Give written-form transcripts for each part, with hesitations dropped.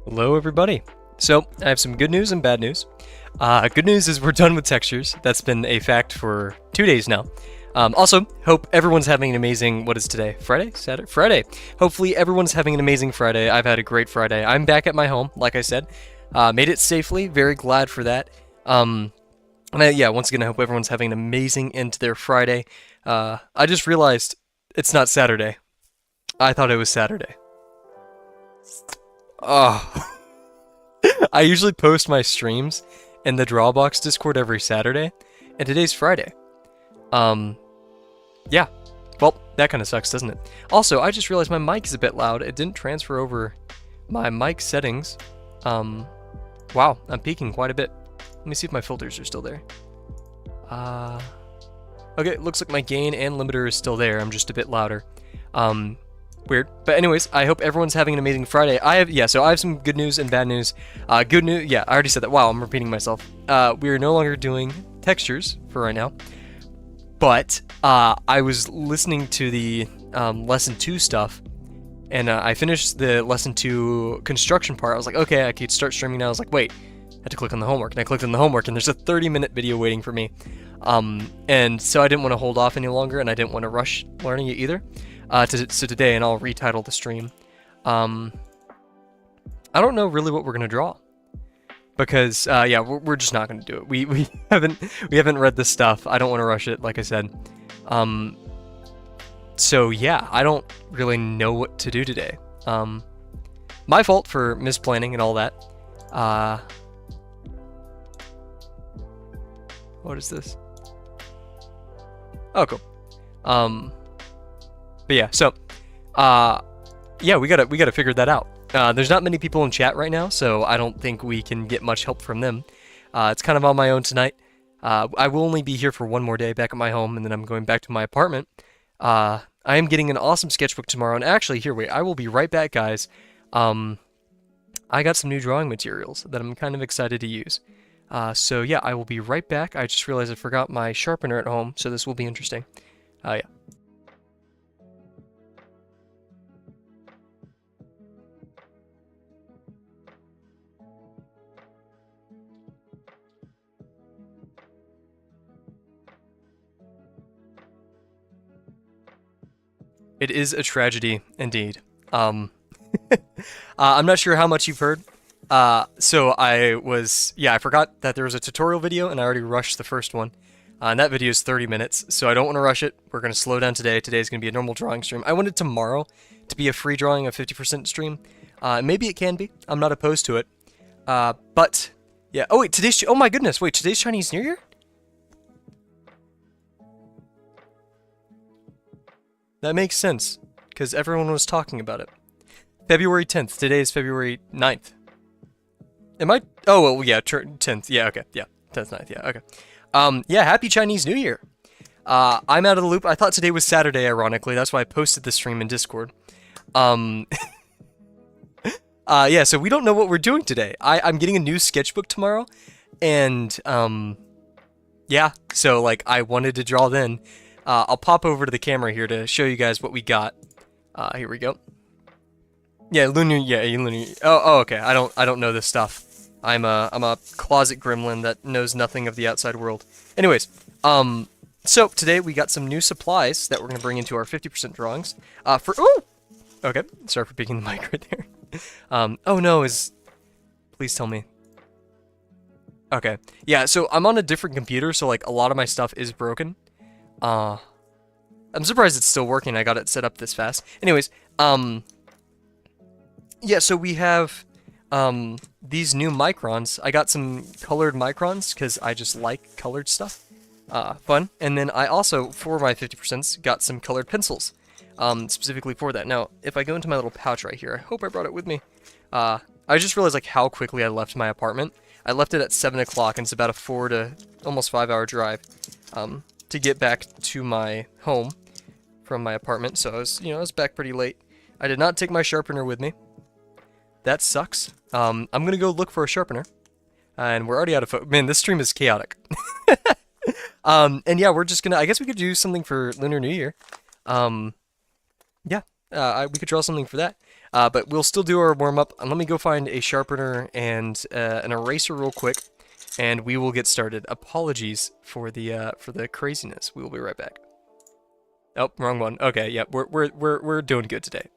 Hello, everybody. So, I have some good news and bad news. Good news is we're done with textures. That's been a fact for 2 days now. Also, hope everyone's having an amazing, what is today? Friday? Saturday? Friday. Hopefully everyone's having an amazing Friday. I've had a great Friday. I'm back at my home, like I said. Made it safely. Very glad for that. Yeah, once again, I hope everyone's having an amazing end to their Friday. I just realized it's not Saturday. I thought it was Saturday. Oh. I usually post my streams in the Drawbox Discord every Saturday, and today's Friday. Yeah. Well, that kind of sucks, doesn't it? Also, I just realized my mic is a bit loud. It didn't transfer over my mic settings. Wow, I'm peaking quite a bit. Let me see if my filters are still there. Okay, looks like my gain and limiter is still there. I'm just a bit louder. Weird. But anyways, I hope everyone's having an amazing Friday. So I have some good news and bad news. Good news, yeah, I already said that. Wow, I'm repeating myself. We are no longer doing textures for right now. But I was listening to the lesson 2 stuff, and I finished the lesson 2 construction part. I was like, okay, I could start streaming now. I was like, wait, I had to click on the homework, and I clicked on the homework, and there's a 30-minute video waiting for me. And so I didn't want to hold off any longer, and I didn't want to rush learning it either. So today, and I'll retitle the stream. I don't know really what we're gonna draw, because yeah, we're just not gonna do it. We haven't read this stuff. I don't want to rush it, like I said. So yeah, I don't really know what to do today. My fault for misplanning and all that. What is this? Oh, cool. But yeah, so, yeah, we gotta figure that out. There's not many people in chat right now, so I don't think we can get much help from them. It's kind of on my own tonight. I will only be here for one more day back at my home, and then I'm going back to my apartment. I am getting an awesome sketchbook tomorrow, and actually, here, wait, I will be right back, guys. I got some new drawing materials that I'm kind of excited to use. So yeah, I will be right back. I just realized I forgot my sharpener at home, so this will be interesting. Yeah. It is a tragedy, indeed. I'm not sure how much you've heard. So I forgot that there was a tutorial video, and I already rushed the first one. And that video is 30 minutes, so I don't want to rush it. We're going to slow down today. Today's going to be a normal drawing stream. I wanted tomorrow to be a free drawing of 50% stream. Maybe it can be. I'm not opposed to it. But, yeah. Oh, wait, oh my goodness. Wait, today's Chinese New Year? That makes sense, because everyone was talking about it. February 10th. Today is February 9th. Am I? Oh, well, yeah, 10th. Yeah, okay. Yeah, 10th, 9th. Yeah, okay. Yeah, happy Chinese New Year. I'm out of the loop. I thought today was Saturday, ironically. That's why I posted the stream in Discord. Yeah, so we don't know what we're doing today. I'm getting a new sketchbook tomorrow, and, yeah, so, like, I wanted to draw then. I'll pop over to the camera here to show you guys what we got. Here we go. Yeah, lunar. Oh, okay. I don't know this stuff. I'm a closet gremlin that knows nothing of the outside world. Anyways, so today we got some new supplies that we're gonna bring into our 50% drawings. Okay. Sorry for picking the mic right there. Oh no, please tell me. Okay. Yeah. So I'm on a different computer, so like a lot of my stuff is broken. I'm surprised it's still working. I got it set up this fast. Anyways, yeah, so we have, these new microns. I got some colored microns, because I just like colored stuff. Fun. And then I also, for my 50%, got some colored pencils, specifically for that. Now, if I go into my little pouch right here, I hope I brought it with me. I just realized, like, how quickly I left my apartment. I left it at 7 o'clock, and it's about a 4 to almost 5 hour drive, to get back to my home from my apartment, so I was back pretty late. I did not take my sharpener with me. That sucks. I'm gonna go look for a sharpener, and we're already out of man, this stream is chaotic. And yeah, we're just gonna, I guess we could do something for Lunar New Year. Yeah, we could draw something for that. But we'll still do our warm-up. Let me go find a sharpener and an eraser real quick, and we will get started. Apologies for the craziness. We will be right back. Oh, wrong one. Okay, yeah, we're doing good today.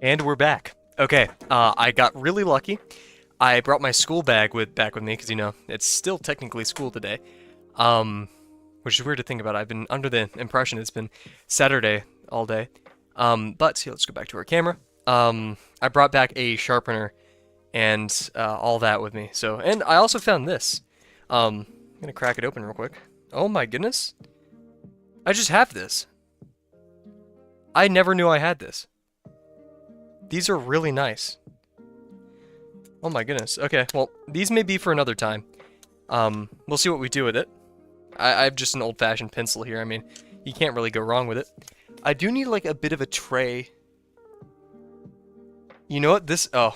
And we're back. Okay, I got really lucky. I brought my school bag back with me because, you know, it's still technically school today. Which is weird to think about. I've been under the impression it's been Saturday all day. But see, let's go back to our camera. I brought back a sharpener and all that with me. So, and I also found this. I'm gonna crack it open real quick. Oh my goodness. I just have this. I never knew I had this. These are really nice. Oh my goodness. Okay, well, these may be for another time. We'll see what we do with it. I have just an old-fashioned pencil here. I mean, you can't really go wrong with it. I do need, like, a bit of a tray. You know what? This... Oh.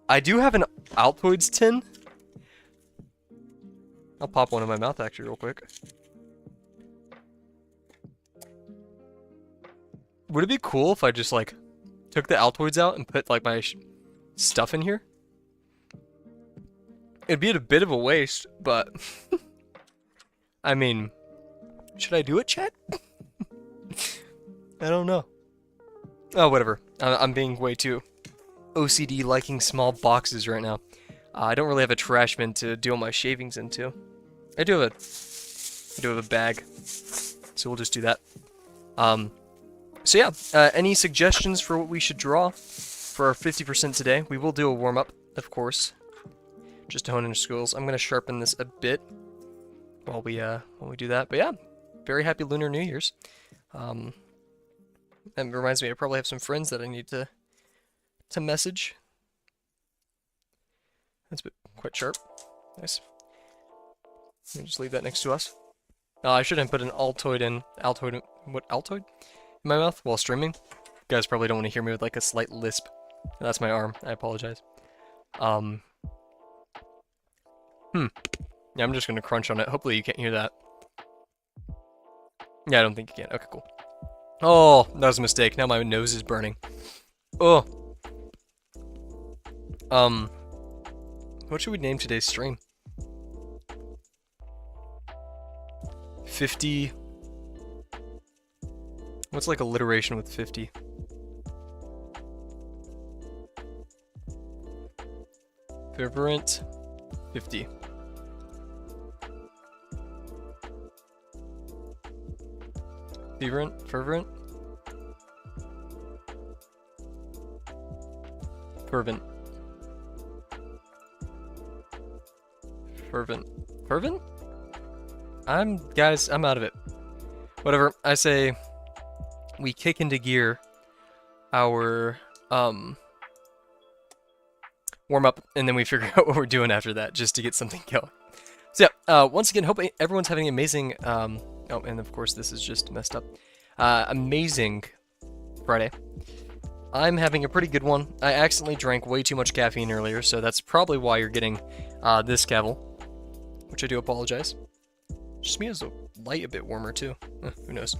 I do have an Altoids tin. I'll pop one in my mouth, actually, real quick. Would it be cool if I just, like, took the Altoids out and put, like, my stuff in here? It'd be a bit of a waste, but... I mean... Should I do it, Chet? I don't know. Oh, whatever. I'm being way too OCD liking small boxes right now. I don't really have a trash bin to do all my shavings into. I do have a bag. So we'll just do that. So yeah, any suggestions for what we should draw for our 50% today? We will do a warm-up, of course, just to hone in skills. I'm gonna sharpen this a bit while we do that. But yeah, very happy Lunar New Year's. That reminds me, I probably have some friends that I need to message. That's quite sharp. Nice. Let me just leave that next to us. I shouldn't put an Altoid in Altoid in my mouth while streaming. You guys probably don't want to hear me with like a slight lisp. That's my arm. I apologize. Yeah, I'm just gonna crunch on it. Hopefully you can't hear that. Yeah, I don't think you can. Okay, cool. Oh, that was a mistake. Now my nose is burning. Oh. What should we name today's stream? 50... What's like alliteration with 50? Fervent 50. Fervent? Fervent? Fervent. Fervent. Fervent? Guys, I'm out of it. Whatever, I say we kick into gear our, warm up, and then we figure out what we're doing after that, just to get something going. So yeah, once again, hope everyone's having an amazing, oh, and of course this is just messed up, amazing Friday. I'm having a pretty good one. I accidentally drank way too much caffeine earlier, so that's probably why you're getting this Kavel, which I do apologize. Just me as the light a bit warmer too. Who knows?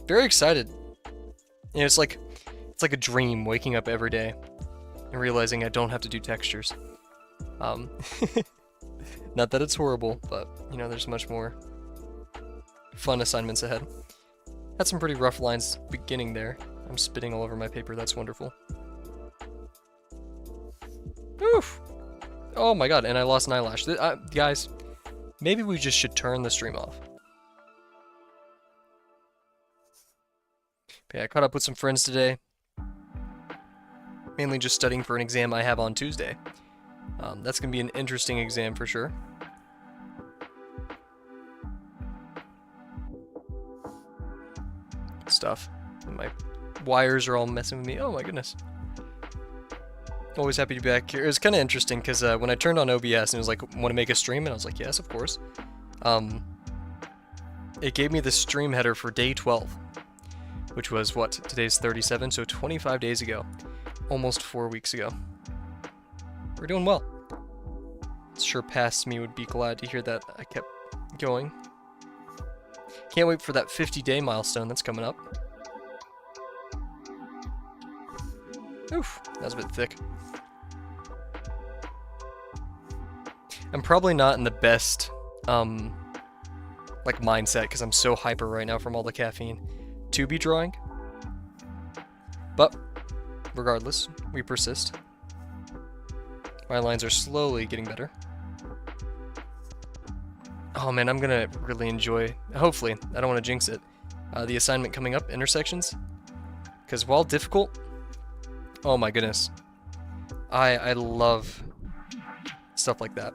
Very excited. You know, it's like a dream waking up every day and realizing I don't have to do textures. Not that it's horrible, but you know, there's much more fun assignments ahead. Had some pretty rough lines beginning there. I'm spitting all over my paper, that's wonderful. Oof! Oh my god, and I lost an eyelash. Guys, maybe we just should turn the stream off. But yeah, I caught up with some friends today. Mainly just studying for an exam I have on Tuesday. That's going to be an interesting exam for sure. Stuff. And my wires are all messing with me. Oh my goodness. Always happy to be back here. It was kind of interesting because when I turned on OBS and it was like, want to make a stream? And I was like, yes, of course. It gave me the stream header for day 12, which was what? Today's 37, so 25 days ago. Almost 4 weeks ago. We're doing well. Sure past me would be glad to hear that I kept going. Can't wait for that 50-day milestone that's coming up. Oof, that was a bit thick. I'm probably not in the best, like, mindset, because I'm so hyper right now from all the caffeine to be drawing. But, regardless, we persist. My lines are slowly getting better. Oh man, I'm gonna really enjoy, hopefully, I don't want to jinx it, the assignment coming up, intersections. Because while difficult, oh my goodness, I love stuff like that.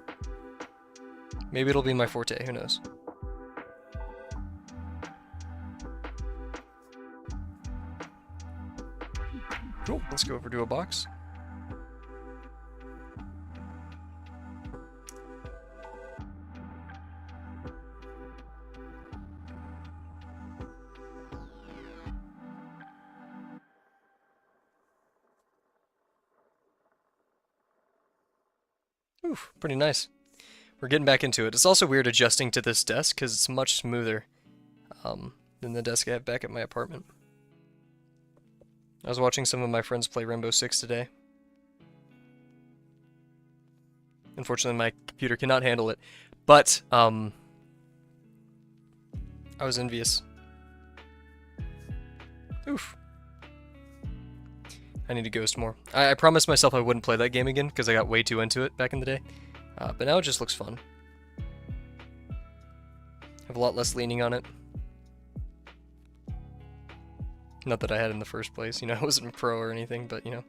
Maybe it'll be my forte, who knows. Cool, let's go over to a box. Oof, pretty nice. We're getting back into it. It's also weird adjusting to this desk because it's much smoother than the desk I have back at my apartment. I was watching some of my friends play Rainbow Six today. Unfortunately, my computer cannot handle it, but I was envious. Oof. I need to ghost more. I promised myself I wouldn't play that game again because I got way too into it back in the day. But now it just looks fun. Have a lot less leaning on it. Not that I had in the first place, you know, I wasn't a pro or anything, but you know.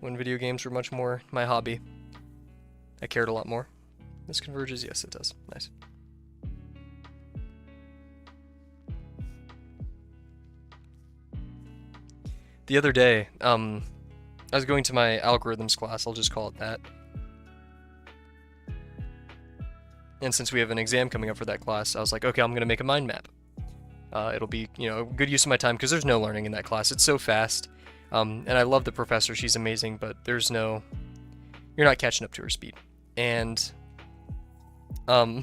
When video games were much more my hobby, I cared a lot more. This converges? Yes, it does. Nice. The other day, I was going to my algorithms class, I'll just call it that. And since we have an exam coming up for that class, I was like, okay, I'm going to make a mind map. It'll be, you know, a good use of my time because there's no learning in that class. It's so fast. And I love the professor. She's amazing, but there's no... You're not catching up to her speed. And while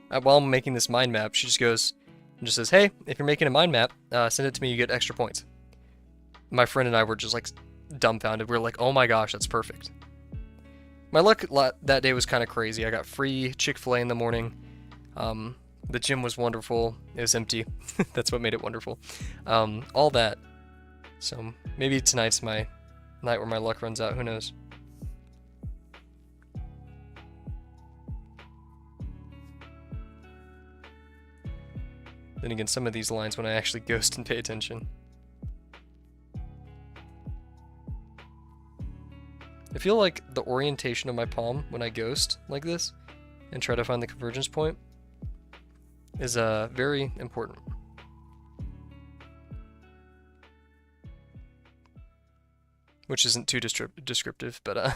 I'm making this mind map, she just goes and just says, hey, if you're making a mind map, send it to me, you get extra points. My friend and I were just like dumbfounded. We were like, oh my gosh, that's perfect. My luck that day was kind of crazy. I got free Chick-fil-A in the morning. The gym was wonderful. It was empty. That's what made it wonderful. All that. So maybe tonight's my night where my luck runs out. Who knows? Then again, some of these lines when I actually ghost and pay attention. I feel like the orientation of my palm when I ghost like this and try to find the convergence point is very important. Which isn't too descriptive, but I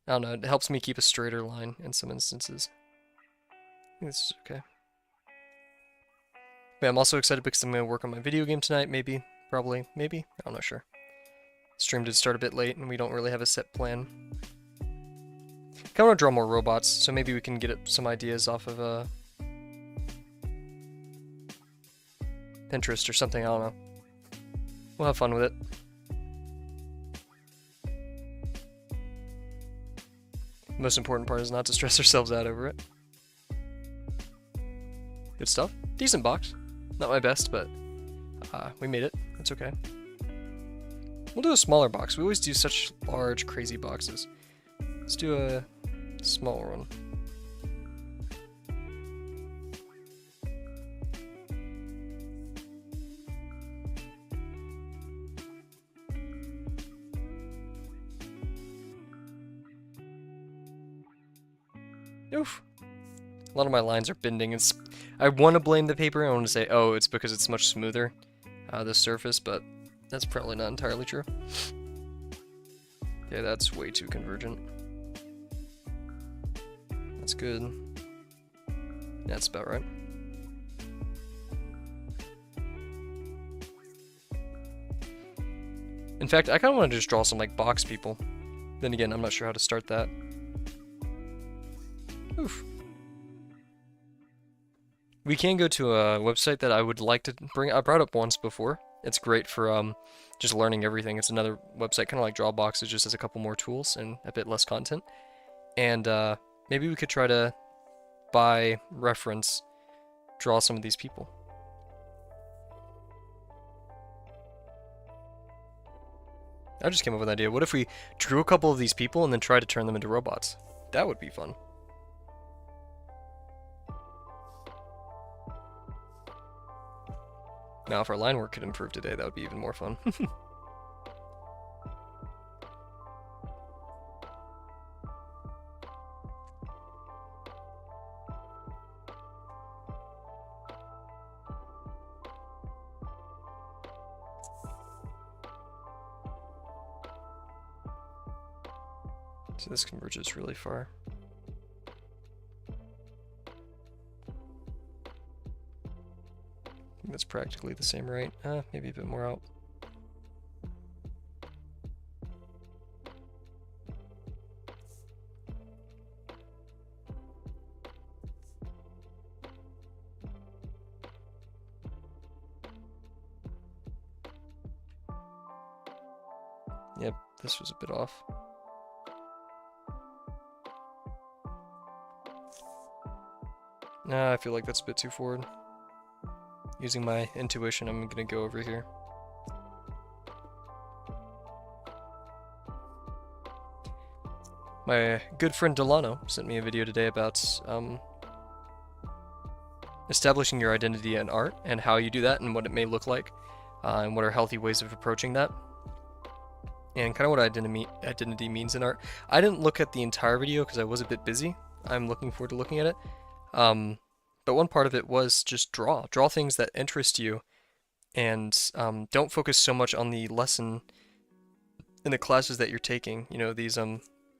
don't know, it helps me keep a straighter line in some instances. I think this is okay. But I'm also excited because I'm going to work on my video game tonight, maybe, probably, maybe, I'm not sure. Stream did start a bit late and we don't really have a set plan. I want to draw more robots, so maybe we can get some ideas off of Pinterest or something, I don't know. We'll have fun with it. The most important part is not to stress ourselves out over it. Good stuff. Decent box. Not my best, but we made it. It's okay. We'll do a smaller box. We always do such large, crazy boxes. Let's do a smaller one. Oof. A lot of my lines are bending. I want to blame the paper. I want to say, oh, it's because it's much smoother, the surface, but that's probably not entirely true. Yeah, that's way too convergent. That's good. That's about right. In fact, I kind of want to just draw some like box people. Then again, I'm not sure how to start that. Oof. We can go to a website that I would like to bring. I brought up once before. It's great for just learning everything. It's another website, kind of like Drawbox. It just has a couple more tools and a bit less content. And maybe we could try to, by reference, draw some of these people. I just came up with an idea. What if we drew a couple of these people and then tried to turn them into robots? That would be fun. Now, if our line work could improve today, that would be even more fun. So this converges really far. That's practically the same right. Maybe a bit more out. Yep, this was a bit off. I feel like that's a bit too forward. Using my intuition, I'm gonna go over here. My good friend Delano sent me a video today about establishing your identity in art and how you do that and what it may look like and what are healthy ways of approaching that. And kind of what identity means in art. I didn't look at the entire video because I was a bit busy. I'm looking forward to looking at it. But one part of it was just draw things that interest you, and don't focus so much on the lesson in the classes that you're taking. You know, these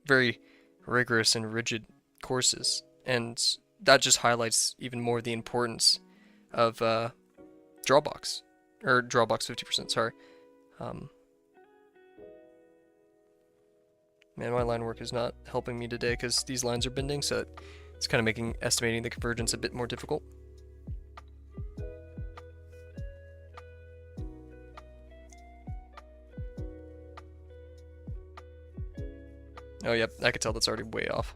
very rigorous and rigid courses, and that just highlights even more the importance of Drawbox, or Drawbox 50%. Sorry. Man, my line work is not helping me today because these lines are bending, so it's kind of making estimating the convergence a bit more difficult. Oh, yep, I could tell that's already way off.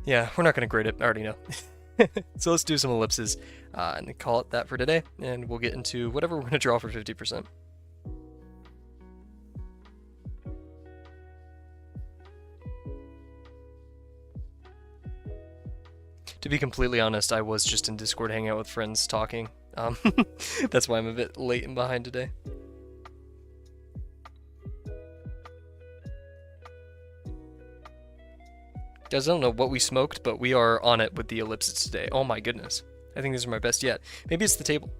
Yeah, we're not going to grade it. I already know. So let's do some ellipses and then call it that for today. And we'll get into whatever we're going to draw for 50%. To be completely honest, I was just in Discord hanging out with friends talking. That's why I'm a bit late and behind today. Guys, I don't know what we smoked, but we are on it with the ellipses today. Oh my goodness. I think these are my best yet. Maybe it's the table.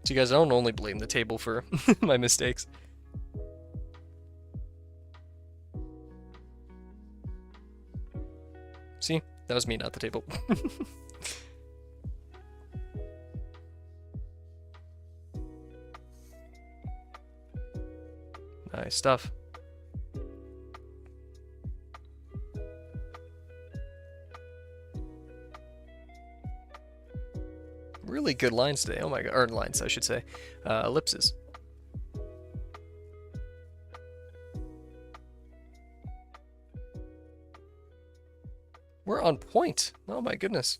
So you guys, I don't only blame the table for my mistakes. See? That was me, not the table. Nice stuff. Really good lines today. Oh my god, or lines, I should say. Ellipses. We're on point. Oh my goodness.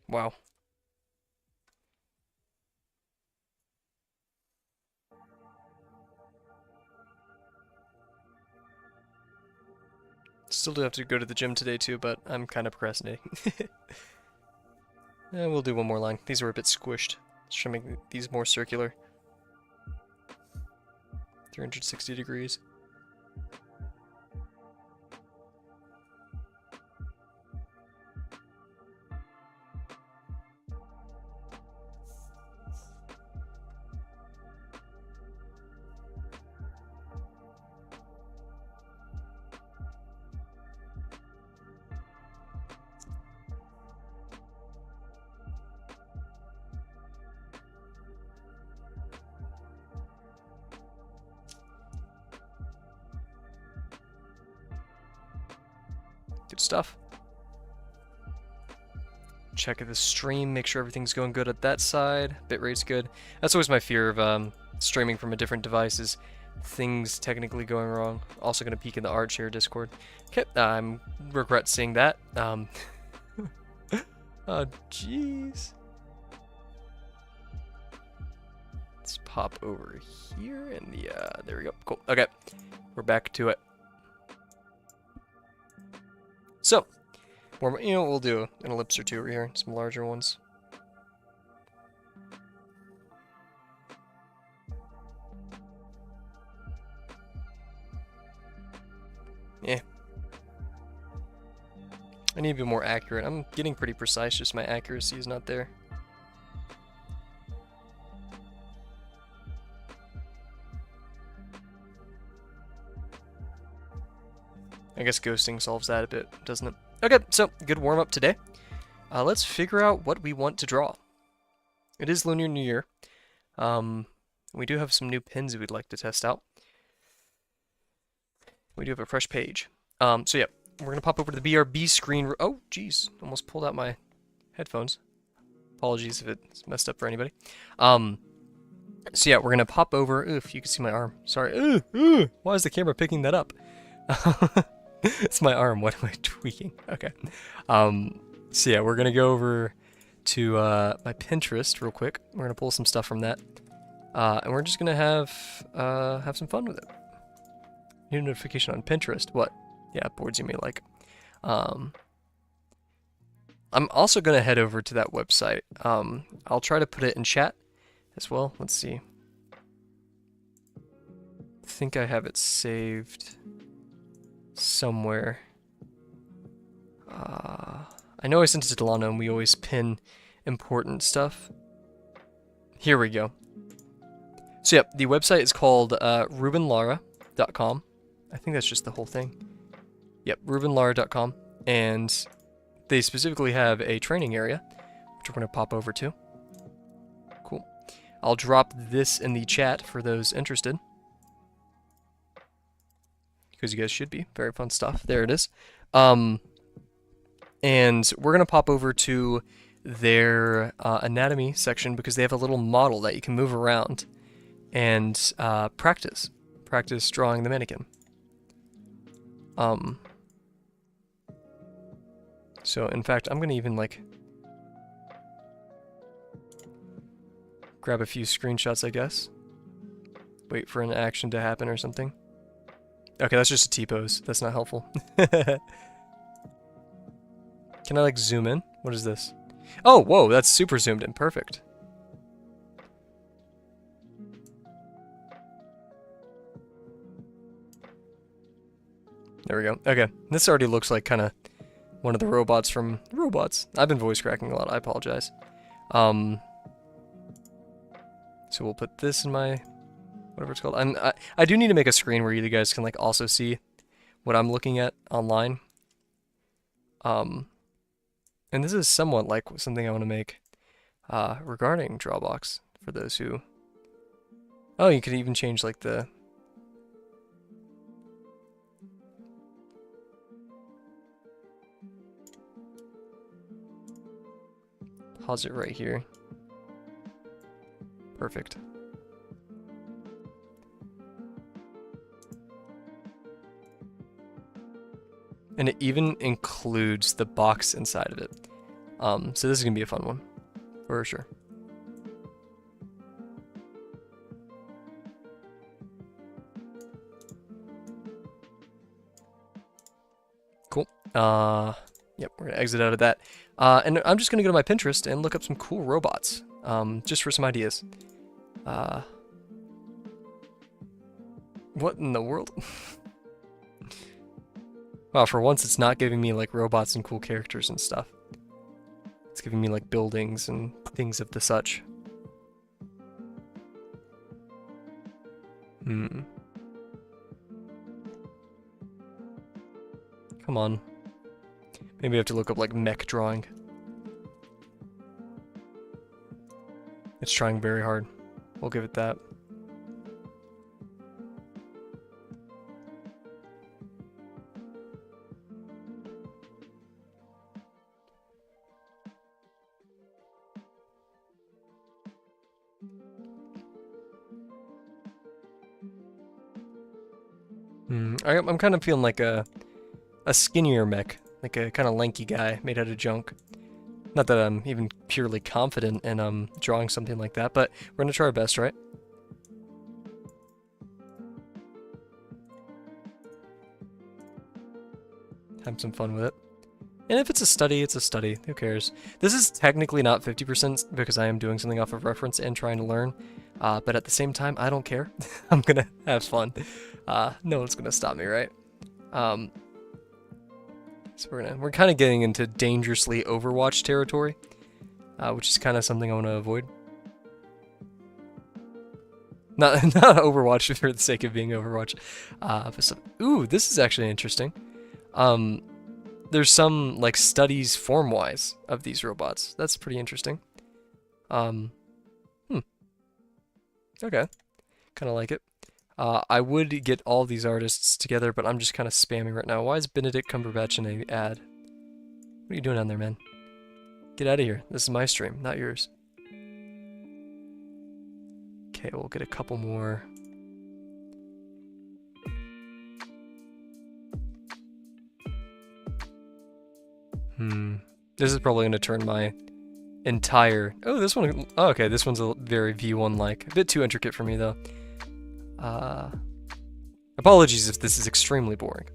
Wow. Still do have to go to the gym today too, but I'm kind of procrastinating. Yeah, we'll do one more line. These are a bit squished. Let's try to make these more circular. 360 degrees. Good stuff. Check the stream, make sure everything's going good at that side. Bitrate's good. That's always my fear of streaming from a different device, is things technically going wrong. Also going to peek in the art share Discord. Okay, I regret seeing that. Oh, jeez. Let's pop over here and there we go. Cool. Okay, we're back to it. So, we'll do an ellipse or two over here, some larger ones. Yeah. I need to be more accurate. I'm getting pretty precise, just my accuracy is not there. I guess ghosting solves that a bit, doesn't it? Okay, so good warm-up today. Let's figure out what we want to draw. It is Lunar New Year. We do have some new pins we'd like to test out. We do have a fresh page. So yeah, we're going to pop over to the BRB screen. Oh, geez, almost pulled out my headphones. Apologies if it's messed up for anybody. So yeah, we're going to pop over. Ooh, if you can see my arm. Sorry. Why is the camera picking that up? It's my arm. What am I tweaking? Okay. So yeah, we're gonna go over to my Pinterest real quick. We're gonna pull some stuff from that, and we're just gonna have some fun with it. New notification on Pinterest. What? Yeah, boards you may like. I'm also gonna head over to that website. I'll try to put it in chat as well. Let's see. I think I have it saved somewhere. I know I sent it to Delano and we always pin important stuff. Here we go. So yep, the website is called rubenlara.com. I think that's just the whole thing. Yep, rubenlara.com. And they specifically have a training area, which we're going to pop over to. Cool. I'll drop this in the chat for those interested. Because you guys should be. Very fun stuff. There it is. And we're going to pop over to their anatomy section because they have a little model that you can move around and practice drawing the mannequin. So in fact, I'm gonna even like grab a few screenshots, I guess. Wait for an action to happen or something. Okay, that's just a T-pose. That's not helpful. Can I like zoom in? What is this? Oh, whoa, that's super zoomed in. Perfect. There we go. Okay, this already looks like kind of one of the robots from Robots. I've been voice cracking a lot. I apologize. So we'll put this in my whatever it's called. I do need to make a screen where you guys can like also see what I'm looking at online. And this is somewhat like something I want to make regarding Drawbox for those who. Oh, you could even change like the. Pause it right here. Perfect. And it even includes the box inside of it. So this is gonna be a fun one, for sure. Cool. Yep, we're gonna exit out of that. And I'm just gonna go to my Pinterest and look up some cool robots, just for some ideas. What in the world? Wow, for once it's not giving me like robots and cool characters and stuff. It's giving me like buildings and things of the such. Come on. Maybe I have to look up like mech drawing. It's trying very hard. We'll give it that. I'm kind of feeling like a skinnier mech, like a kind of lanky guy made out of junk. Not that I'm even purely confident in drawing something like that, but we're gonna try our best, right? Have some fun with it. And if it's a study, it's a study. Who cares? This is technically not 50% because I am doing something off of reference and trying to learn. But at the same time, I don't care. I'm gonna have fun. No one's gonna stop me, right? So we're kind of getting into dangerously Overwatch territory, which is kind of something I want to avoid. Not Overwatch for the sake of being Overwatch. Ooh, this is actually interesting. There's some like studies form-wise of these robots. That's pretty interesting. Okay, kind of like it. I would get all these artists together, but I'm just kind of spamming right now. Why is Benedict Cumberbatch in an ad? What are you doing down there, man? Get out of here. This is my stream, not yours. Okay, we'll get a couple more. This is probably going to turn my entire... Oh, this one... Oh, okay, this one's a very V1-like. A bit too intricate for me, though. Apologies if this is extremely boring.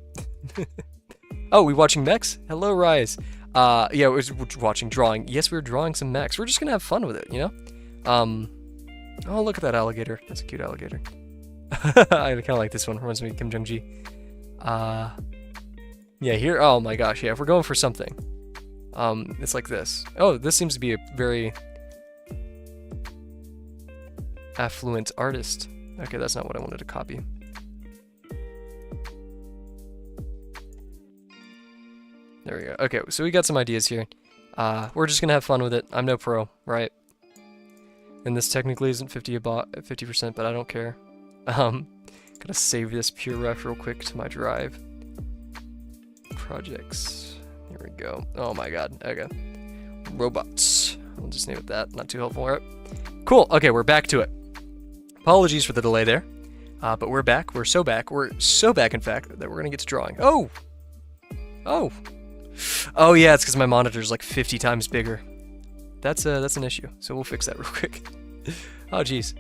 Oh, we watching mechs? Hello, Rise. Yeah, we're watching drawing. Yes, we're drawing some mechs. We're just gonna have fun with it, you know? Oh, look at that alligator. That's a cute alligator. I kind of like this one. Reminds me of Kim Jong-ji. Yeah, here... Oh my gosh, yeah, if we're going for something. It's like this. Oh, this seems to be a very affluent artist. Okay, that's not what I wanted to copy. There we go. Okay, so we got some ideas here. We're just gonna have fun with it. I'm no pro, right? And this technically isn't 50%, but I don't care. Gotta save this pure ref real quick to my drive. Projects. Here we go. Oh my god. Okay. Robots. we'll just name it that. Not too helpful. All right. Cool. Okay, we're back to it. Apologies for the delay there. But we're back. We're so back. We're so back, in fact, that we're going to get to drawing. Oh! Oh! Oh, yeah, it's because my monitor's like 50 times bigger. That's an issue, so we'll fix that real quick. Oh, jeez.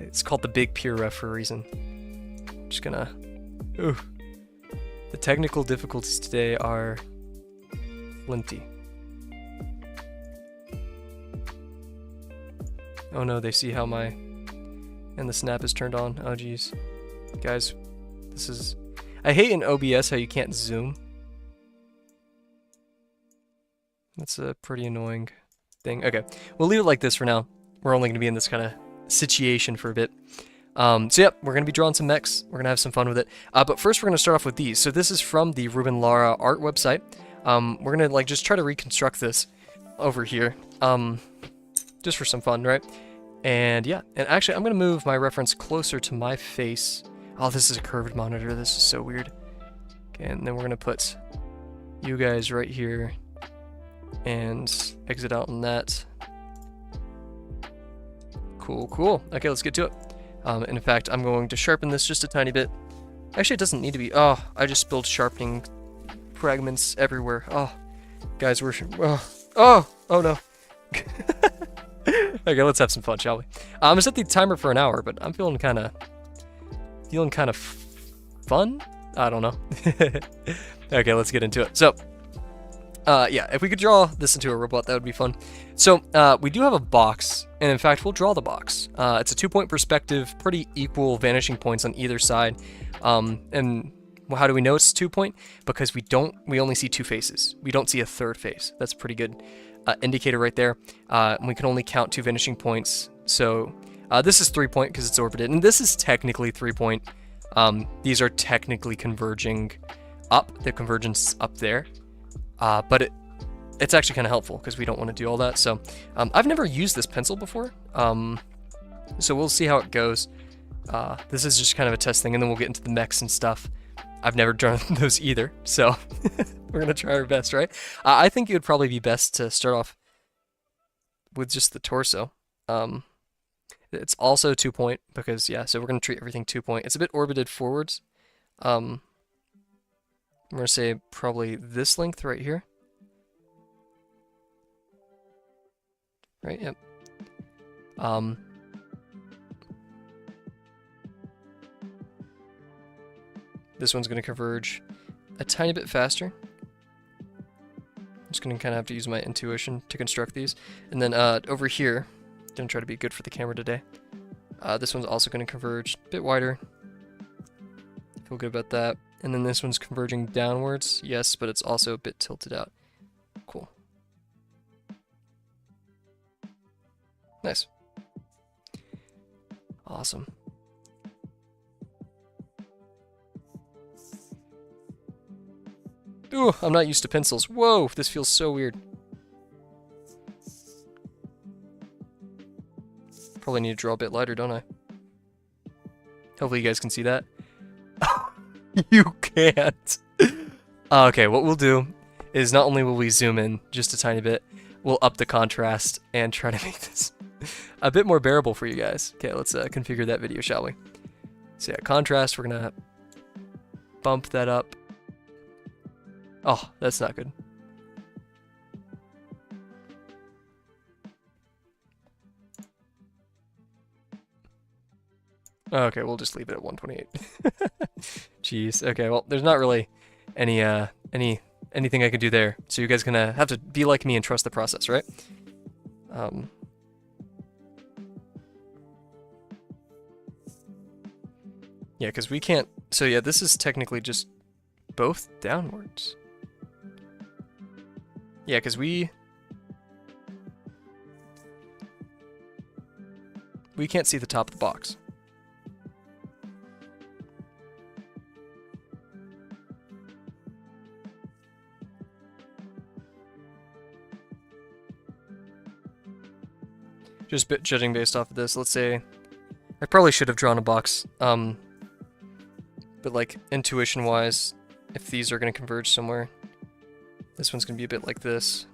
It's called the Big Peer Ref for a reason. Just gonna... Ooh. The technical difficulties today are... flinty. Oh no, they see how my... And the snap is turned on. Oh, jeez. Guys, this is... I hate in OBS how you can't zoom. That's a pretty annoying thing. Okay, we'll leave it like this for now. We're only going to be in this kind of situation for a bit. So yep, we're going to be drawing some mechs. We're going to have some fun with it. But first we're going to start off with these. So this is from the Ruben Lara art website. We're going to like just try to reconstruct this over here. Just for some fun, right? And yeah, and actually I'm going to move my reference closer to my face. Oh, this is a curved monitor. This is so weird. Okay, and then we're going to put you guys right here and exit out on that. Cool, cool. Okay, let's get to it. And in fact, I'm going to sharpen this just a tiny bit. Actually, it doesn't need to be. Oh, I just spilled sharpening fragments everywhere. Oh, guys, we're... Oh no. Okay, let's have some fun, shall we? I'm gonna set the timer for an hour, but I'm feeling kind of fun? I don't know. Okay, let's get into it. So, yeah, if we could draw this into a robot, that would be fun. So, we do have a box, and in fact, we'll draw the box. It's a 2-point perspective, pretty equal vanishing points on either side. And well, how do we know it's 2-point? Because we only see 2 faces. We don't see a third face. That's a pretty good indicator right there. And we can only count 2 vanishing points. So, this is 3-point because it's orbited, and this is technically 3-point. These are technically converging up. The convergence up there. But it's actually kind of helpful because we don't want to do all that. So I've never used this pencil before. So we'll see how it goes. This is just kind of a test thing, and then we'll get into the mechs and stuff. I've never drawn those either, so we're going to try our best, right? I think it would probably be best to start off with just the torso. It's also 2-point because, yeah, so we're going to treat everything 2-point. It's a bit orbited forwards. I'm going to say probably this length right here. Right, yep. This one's going to converge a tiny bit faster. I'm just going to kind of have to use my intuition to construct these. And then over here, going to try to be good for the camera today. This one's also going to converge a bit wider. Feel good about that. And then this one's converging downwards, yes, but it's also a bit tilted out. Cool. Nice. Awesome. Ooh, I'm not used to pencils. Whoa, this feels so weird. Probably need to draw a bit lighter, don't I? Hopefully you guys can see that. You can't. Okay, what we'll do is not only will we zoom in just a tiny bit, we'll up the contrast and try to make this a bit more bearable for you guys. Okay, let's configure that video, shall we? So yeah, contrast, we're gonna bump that up. Oh, that's not good. Okay, we'll just leave it at 128. Jeez. Okay, well, there's not really anything I can do there. So you guys gonna have to be like me and trust the process, right? Yeah, because we can't... So yeah, this is technically just both downwards. Yeah, because we can't see the top of the box. Just judging based off of this, let's say I probably should have drawn a box, but like intuition-wise, if these are going to converge somewhere, this one's going to be a bit like this.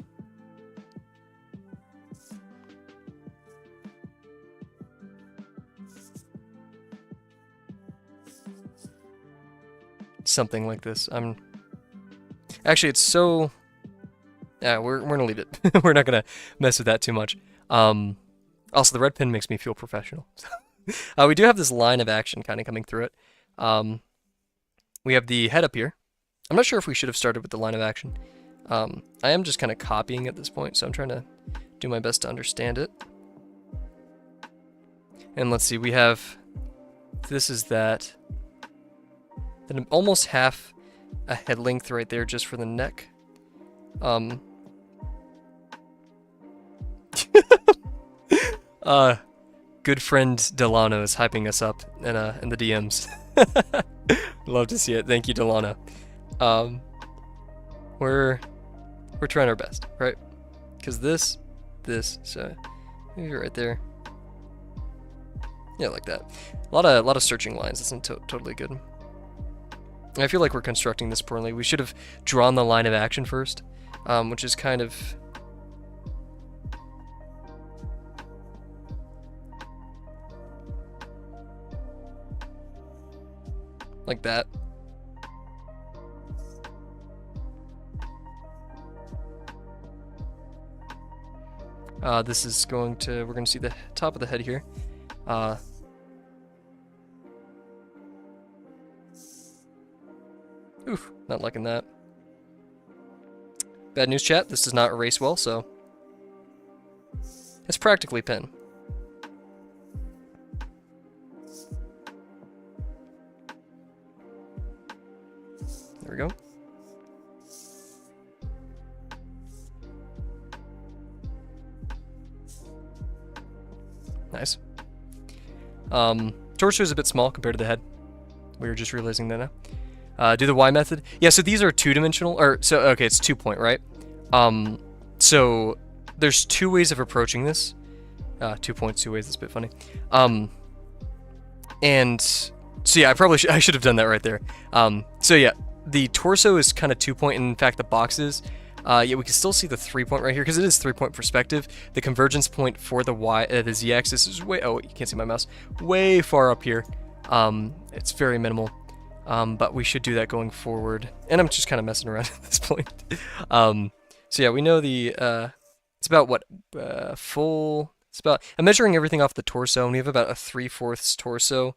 something like this. Actually, it's so... Yeah, we're gonna leave it. We're not gonna mess with that too much. Also, the red pen makes me feel professional. We do have this line of action kind of coming through it. We have the head up here. I'm not sure if we should have started with the line of action. I am just kind of copying at this point, so I'm trying to do my best to understand it. And let's see, we have... This is that. Then almost half a head length right there just for the neck. Good friend Delano is hyping us up in the DMs. Love to see it. Thank you, Delano. We're trying our best, right? Because this, so maybe right there. Yeah, like that. A lot of searching lines. Isn't totally good. I feel like we're constructing this poorly. We should have drawn the line of action first, which is kind of... like that. This is going to... We're going to see the top of the head here. Oof, not liking that. Bad news, chat. This does not erase well, so... It's practically pen. There we go. Nice. Torso is a bit small compared to the head. We were just realizing that now. Do the Y method. Yeah, so these are two-dimensional, or, so, okay, it's 2-point, right? So, there's two ways of approaching this. 2 points, two ways, that's a bit funny. And, so yeah, I should have done that right there. So yeah, the torso is kind of 2-point, and in fact, the box is. Yeah, we can still see the 3-point right here, because it is 3-point perspective. The convergence point for the the z-axis is way, oh, you can't see my mouse, way far up here. It's very minimal. But we should do that going forward. And I'm just kind of messing around at this point. So yeah, we know the, it's about what, full, it's about, I'm measuring everything off the torso, and we have about a 3/4 torso,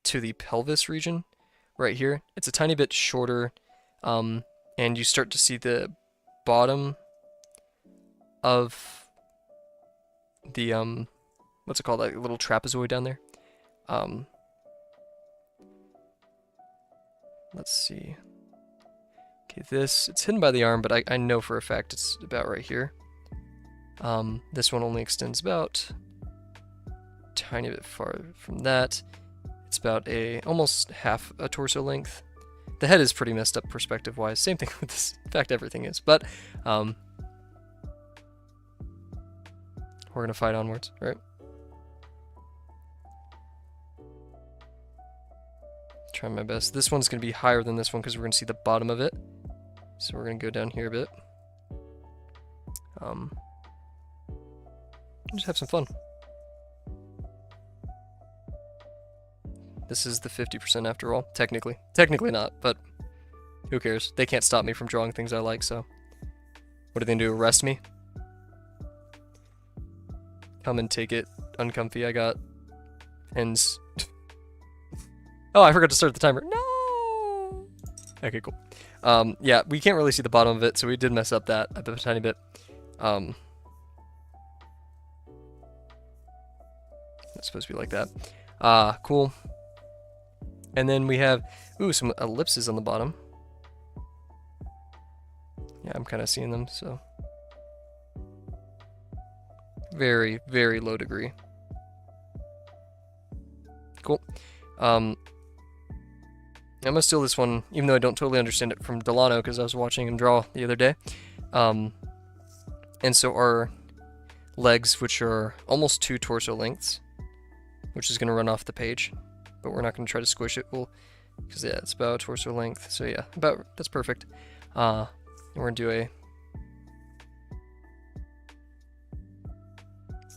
to the pelvis region, right here. It's a tiny bit shorter, and you start to see the bottom of the, what's it called, like a little trapezoid down there. Let's see. Okay, it's hidden by the arm, but I know for a fact it's about right here. This one only extends about a tiny bit far from that. It's about almost half a torso length. The head is pretty messed up perspective-wise. Same thing with this. In fact, everything is. But we're gonna fight onwards, right? Trying my best. This one's going to be higher than this one because we're going to see the bottom of it. So we're going to go down here a bit. Just have some fun. This is the 50% after all, technically. Technically not, but who cares? They can't stop me from drawing things I like, so... What are they going to do, arrest me? Come and take it, uncomfy, I got pens. Oh, I forgot to start the timer. No! Okay, cool. Yeah, we can't really see the bottom of it, so we did mess up that a tiny bit. It's supposed to be like that. Cool. And then we have, ooh, some ellipses on the bottom. Yeah, I'm kind of seeing them, so. Very, very low degree. Cool. I'm gonna steal this one, even though I don't totally understand it, from Delano, because I was watching him draw the other day. And so our legs, which are almost 2 torso lengths, which is gonna run off the page, but we're not gonna try to squish it. Because yeah, it's about torso length. So yeah, that's perfect. And we're gonna do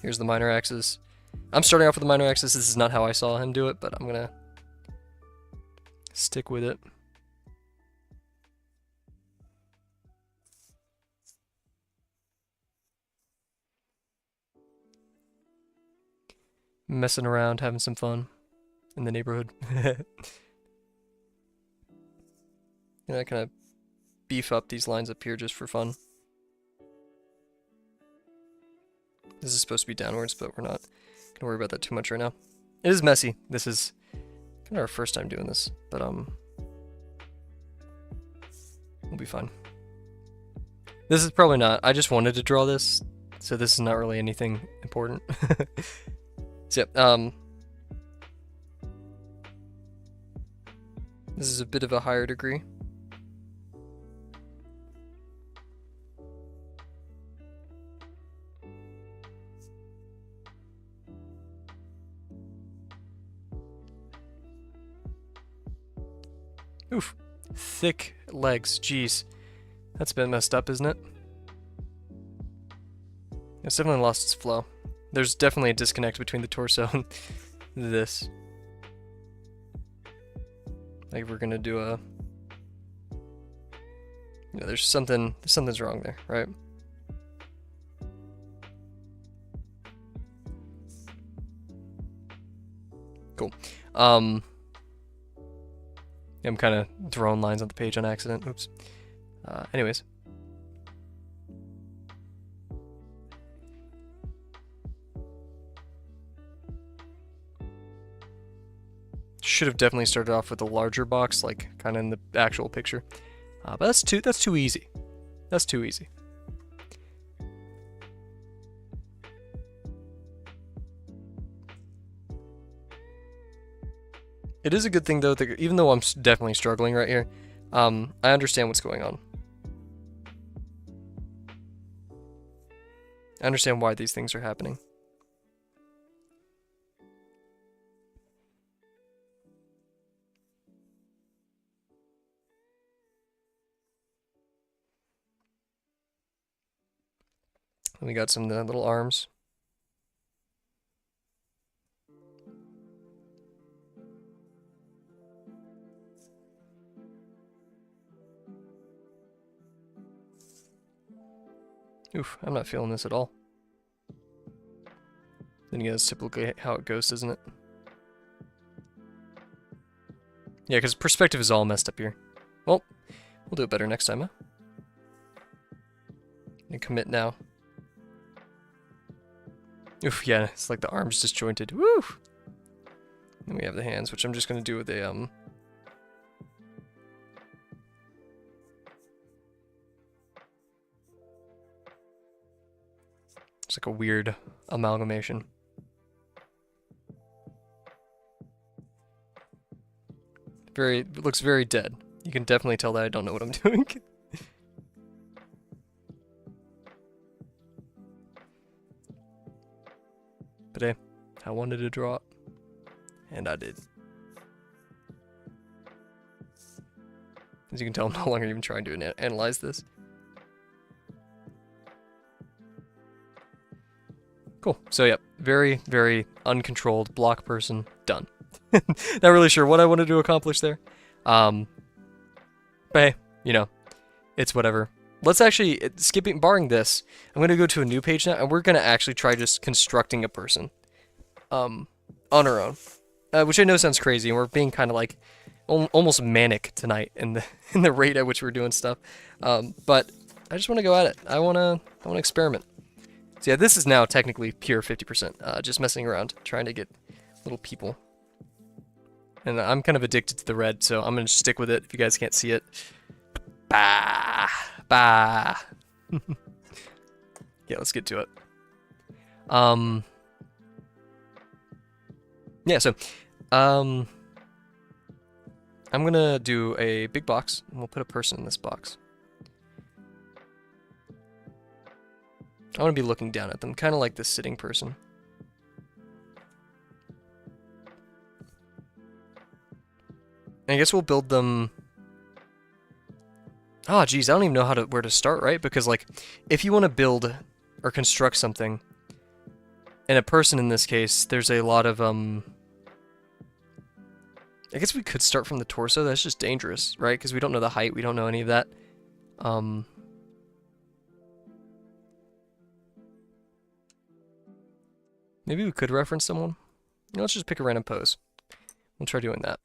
here's the minor axis. I'm starting off with the minor axis. This is not how I saw him do it, but I'm gonna Stick with it. Messing around, having some fun in the neighborhood. And I kind of beef up these lines up here just for fun. This is supposed to be downwards, but we're not gonna worry about that too much right now. It is messy. This is kind of our first time doing this, but we'll be fine. This is probably not. I just wanted to draw this, so this is not really anything important. So yeah, this is a bit of a higher degree. Oof. Thick legs, jeez. That's a bit messed up, isn't it? It's definitely lost its flow. There's definitely a disconnect between the torso and this. Like we're gonna do a... Yeah, something's wrong there, right? Cool. I'm kind of throwing lines on the page on accident. Oops. Anyways. Should have definitely started off with a larger box, like kind of in the actual picture. But that's too easy. That's too easy. It is a good thing though that even though I'm definitely struggling right here, I understand what's going on. I understand why these things are happening. And we got some little arms. Oof, I'm not feeling this at all. Then again, that's typically how it goes, isn't it? Yeah, because perspective is all messed up here. Well, we'll do it better next time, huh? And commit now. Oof, yeah, it's like the arms disjointed. Woo! Then we have the hands, which I'm just gonna do with a It's like a weird amalgamation. It looks very dead. You can definitely tell that I don't know what I'm doing. But hey, I wanted to draw it, and I did. As you can tell, I'm no longer even trying to analyze this. Cool. So yeah, very, very uncontrolled block person. Done. Not really sure what I wanted to accomplish there. But hey, you know, it's whatever. Let's actually, barring this, I'm going to go to a new page now, and we're going to actually try just constructing a person. On our own. Which I know sounds crazy, and we're being kind of like, almost manic tonight in the rate at which we're doing stuff. But I just want to go at it. I want to experiment. So yeah, this is now technically pure 50%, just messing around, trying to get little people. And I'm kind of addicted to the red, so I'm going to stick with it if you guys can't see it. Bah! Bah! Yeah, let's get to it. Yeah, so, I'm going to do a big box, and we'll put a person in this box. I want to be looking down at them, kind of like this sitting person. And I guess we'll build them... Oh, geez, I don't even know where to start, right? Because, like, if you want to build or construct something, and a person in this case, there's a lot of, I guess we could start from the torso. That's just dangerous, right? Because we don't know the height. We don't know any of that. Maybe we could reference someone. Let's just pick a random pose. We'll try doing that.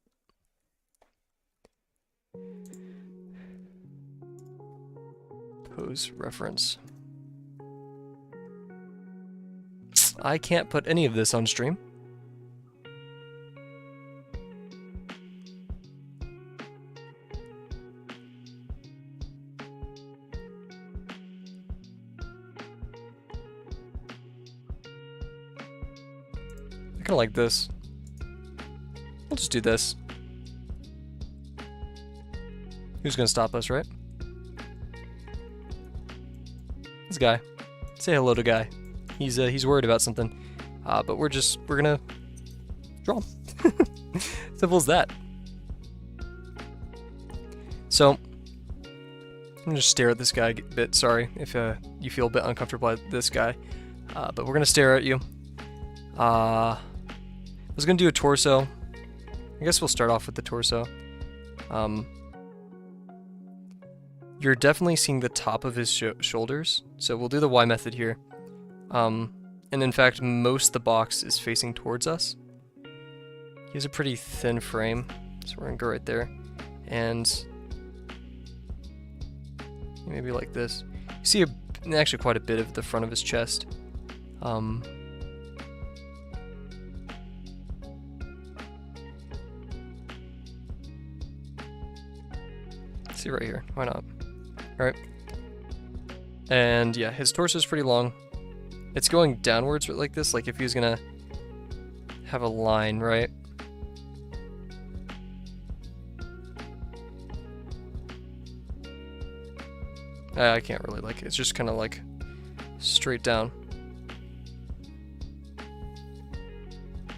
Pose reference. I can't put any of this on stream. I kind of like this. We'll just do this. Who's gonna stop us, right? This guy. Say hello to Guy. He's worried about something. But we're gonna draw him. Simple as that. So I'm gonna just stare at this guy a bit. Sorry if you feel a bit uncomfortable at this guy. But we're gonna stare at you. I was gonna do a torso. I guess we'll start off with the torso. You're definitely seeing the top of his shoulders, so we'll do the Y method here. And in fact, most of the box is facing towards us. He has a pretty thin frame, so we're gonna go right there. And maybe like this. You see actually quite a bit of the front of his chest. See right here, why not? Alright. And yeah, his torso is pretty long. It's going downwards like this, like if he was gonna have a line, right? I can't really like it. It's just kind of like straight down.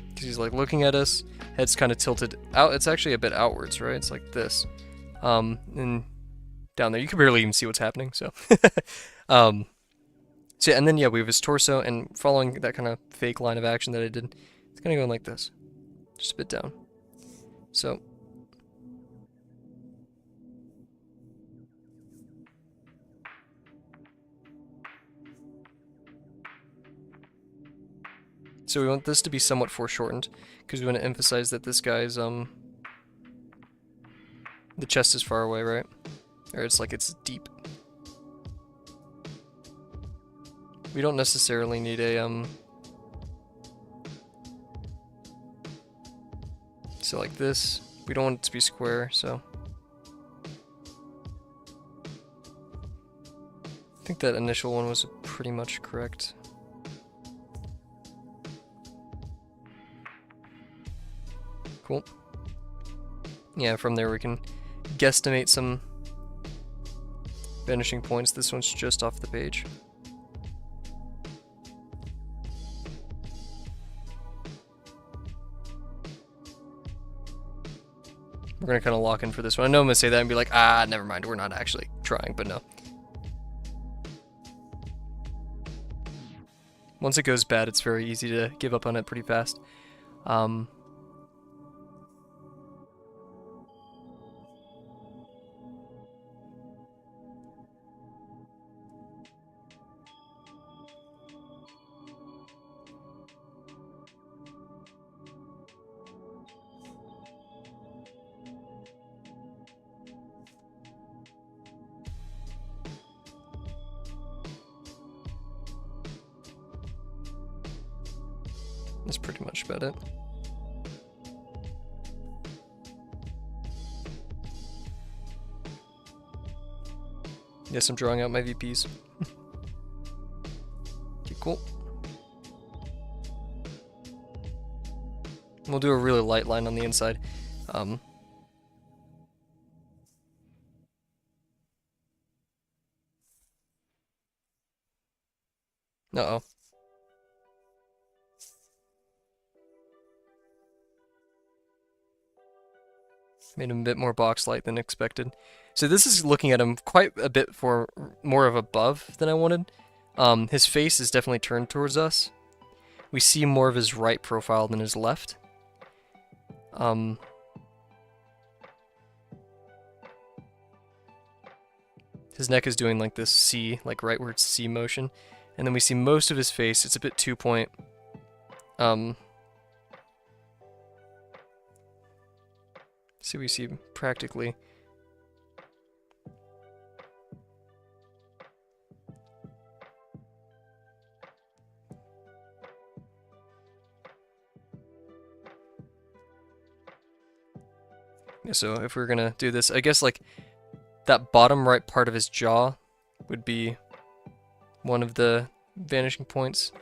Because he's like looking at us, head's kind of tilted out. It's actually a bit outwards, right? It's like this. And down there, you can barely even see what's happening, so. So yeah, and then yeah, we have his torso, and following that kind of fake line of action that I did, it's kind of going like this. Just a bit down. So. So we want this to be somewhat foreshortened, because we want to emphasize that this guy's, the chest is far away, right? Or it's like it's deep. We don't necessarily need a, so like this, we don't want it to be square, so. I think that initial one was pretty much correct. Cool. Yeah, from there we can guesstimate some vanishing points. This one's just off the page. We're gonna kind of lock in for this one. I know I'm gonna say that and be like, ah, never mind, we're not actually trying, but no. Once it goes bad, it's very easy to give up on it pretty fast. That's pretty much about it. Yes, I'm drawing out my VPs. Okay, cool. We'll do a really light line on the inside. Uh-oh. Made him a bit more box light than expected. So this is looking at him quite a bit for more of above than I wanted. His face is definitely turned towards us. We see more of his right profile than his left. His neck is doing like this C, like rightward C motion. And then we see most of his face. It's a bit 2-point. So we see practically. Yeah, so if we're gonna do this, I guess like that bottom right part of his jaw would be one of the vanishing points.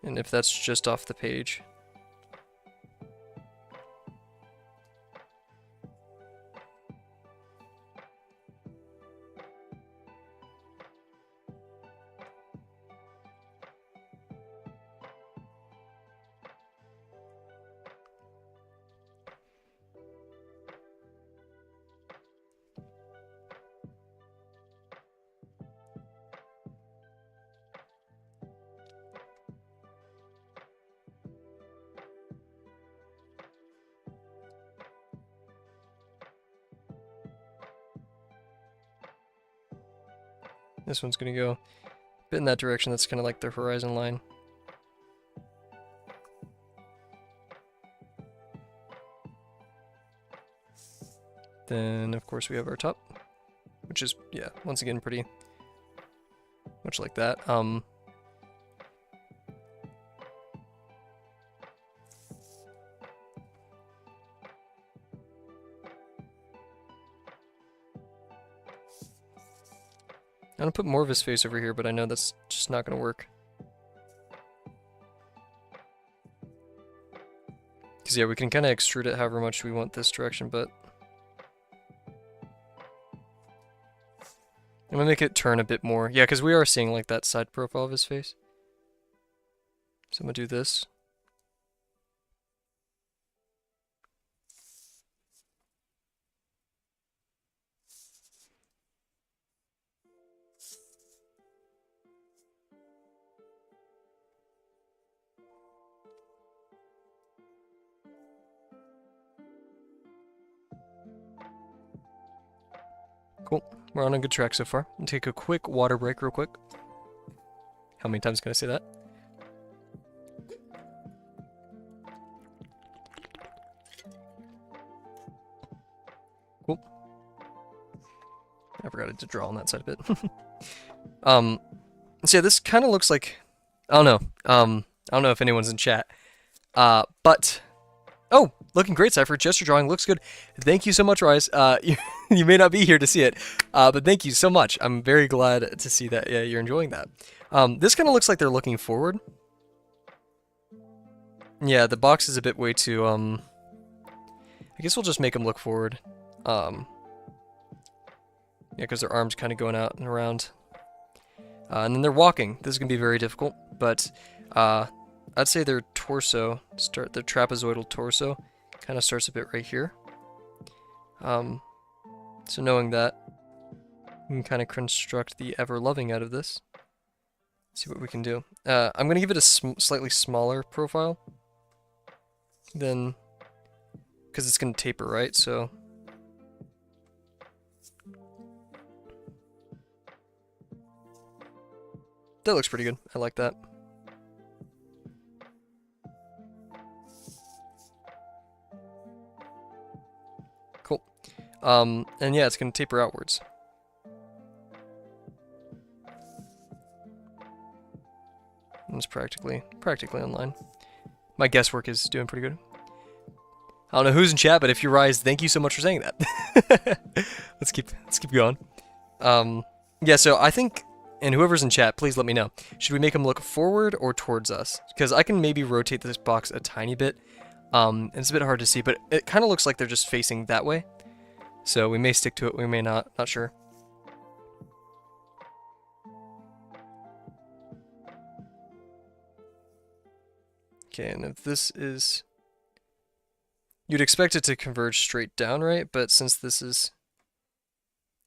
And if that's just off the page. This one's gonna go a bit in that direction. That's kind of like the horizon line. Then, of course, we have our top, which is, yeah, once again, pretty much like that. I'm gonna put more of his face over here, but I know that's just not gonna work. Because, yeah, we can kind of extrude it however much we want this direction, but I'm gonna make it turn a bit more. Yeah, because we are seeing like that side profile of his face. So I'm gonna do this. Cool. We're on a good track so far. I'll take a quick water break real quick. How many times can I say that? Cool. I forgot to draw on that side a bit. So yeah, this kind of looks like, I don't know. I don't know if anyone's in chat. But oh, looking great, Cypher. Gesture drawing looks good. Thank you so much, Rise. You may not be here to see it, but thank you so much. I'm very glad to see that you're enjoying that. This kind of looks like they're looking forward. Yeah, the box is a bit way too, I guess we'll just make them look forward. Yeah, because their arms kind of going out and around. And then they're walking. This is going to be very difficult, but I'd say their torso, their trapezoidal torso, kind of starts a bit right here. So knowing that, we can kind of construct the ever-loving out of this. See what we can do. I'm going to give it a slightly smaller profile than, because it's going to taper, right? So that looks pretty good. I like that. Cool. And yeah, it's going to taper outwards. And it's practically online. My guesswork is doing pretty good. I don't know who's in chat, but if you Rise, thank you so much for saying that. let's keep going. Yeah, so I think, and whoever's in chat, please let me know. Should we make them look forward or towards us? Because I can maybe rotate this box a tiny bit. And it's a bit hard to see, but it kind of looks like they're just facing that way. So we may stick to it, we may not sure. Okay, and if this is... You'd expect it to converge straight down, right? But since this is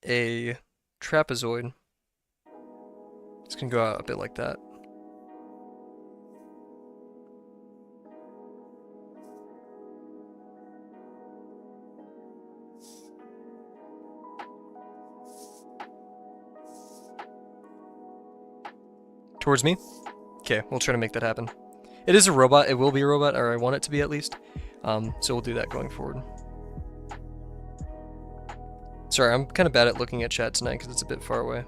a trapezoid, it's going to go out a bit like that. Towards me? Okay, we'll try to make that happen. It is a robot. It will be a robot, or I want it to be at least. So we'll do that going forward. Sorry, I'm kind of bad at looking at chat tonight because it's a bit far away.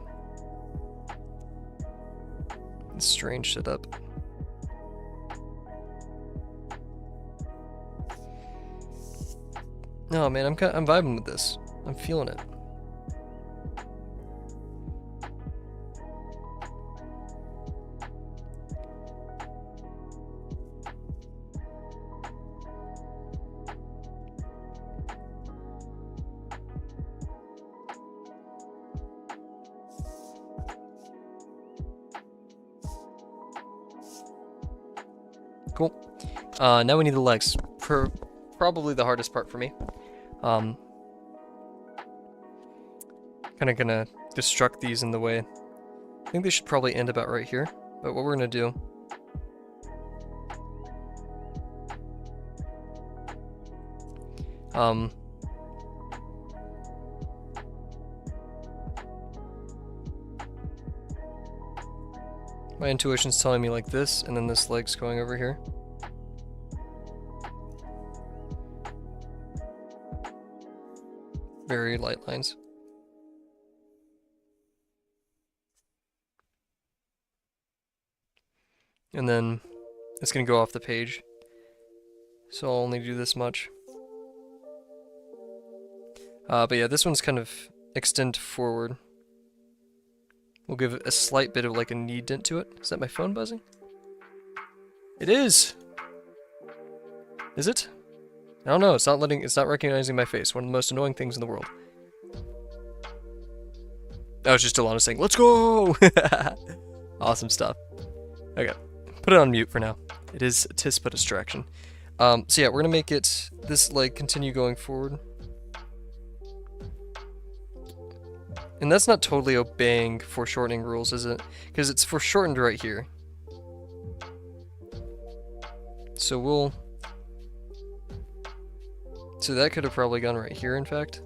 It's strange setup. No, man, I'm vibing with this. I'm feeling it. Cool. Now we need the legs. Probably the hardest part for me. Kind of gonna destruct these in the way. I think they should probably end about right here. But what we're gonna do... my intuition's telling me like this, and then this leg's going over here. Very light lines. And then it's gonna go off the page. So I'll only do this much. But yeah, this one's kind of extend forward. We'll give a slight bit of like a knee dent to it. Is that my phone buzzing? It is! Is it? I don't know, it's not recognizing my face. One of the most annoying things in the world. That was just Alana saying, "Let's go!" Awesome stuff. Okay, put it on mute for now. It is a tispa distraction. So yeah, we're gonna make it, this leg continue going forward. And that's not totally obeying foreshortening rules, is it? Because it's foreshortened right here. So we'll... So that could have probably gone right here, in fact.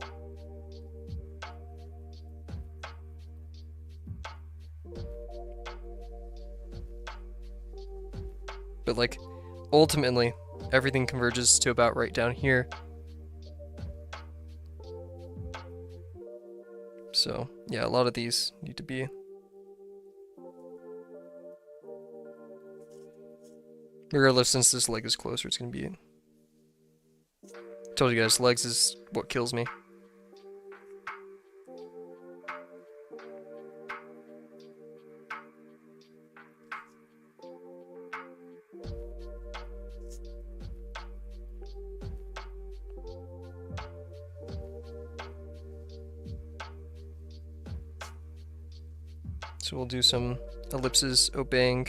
But like, ultimately, everything converges to about right down here. So, yeah, a lot of these need to be... Regardless, since this leg is closer, it's gonna be... Told you guys, legs is what kills me. So we'll do some ellipses obeying.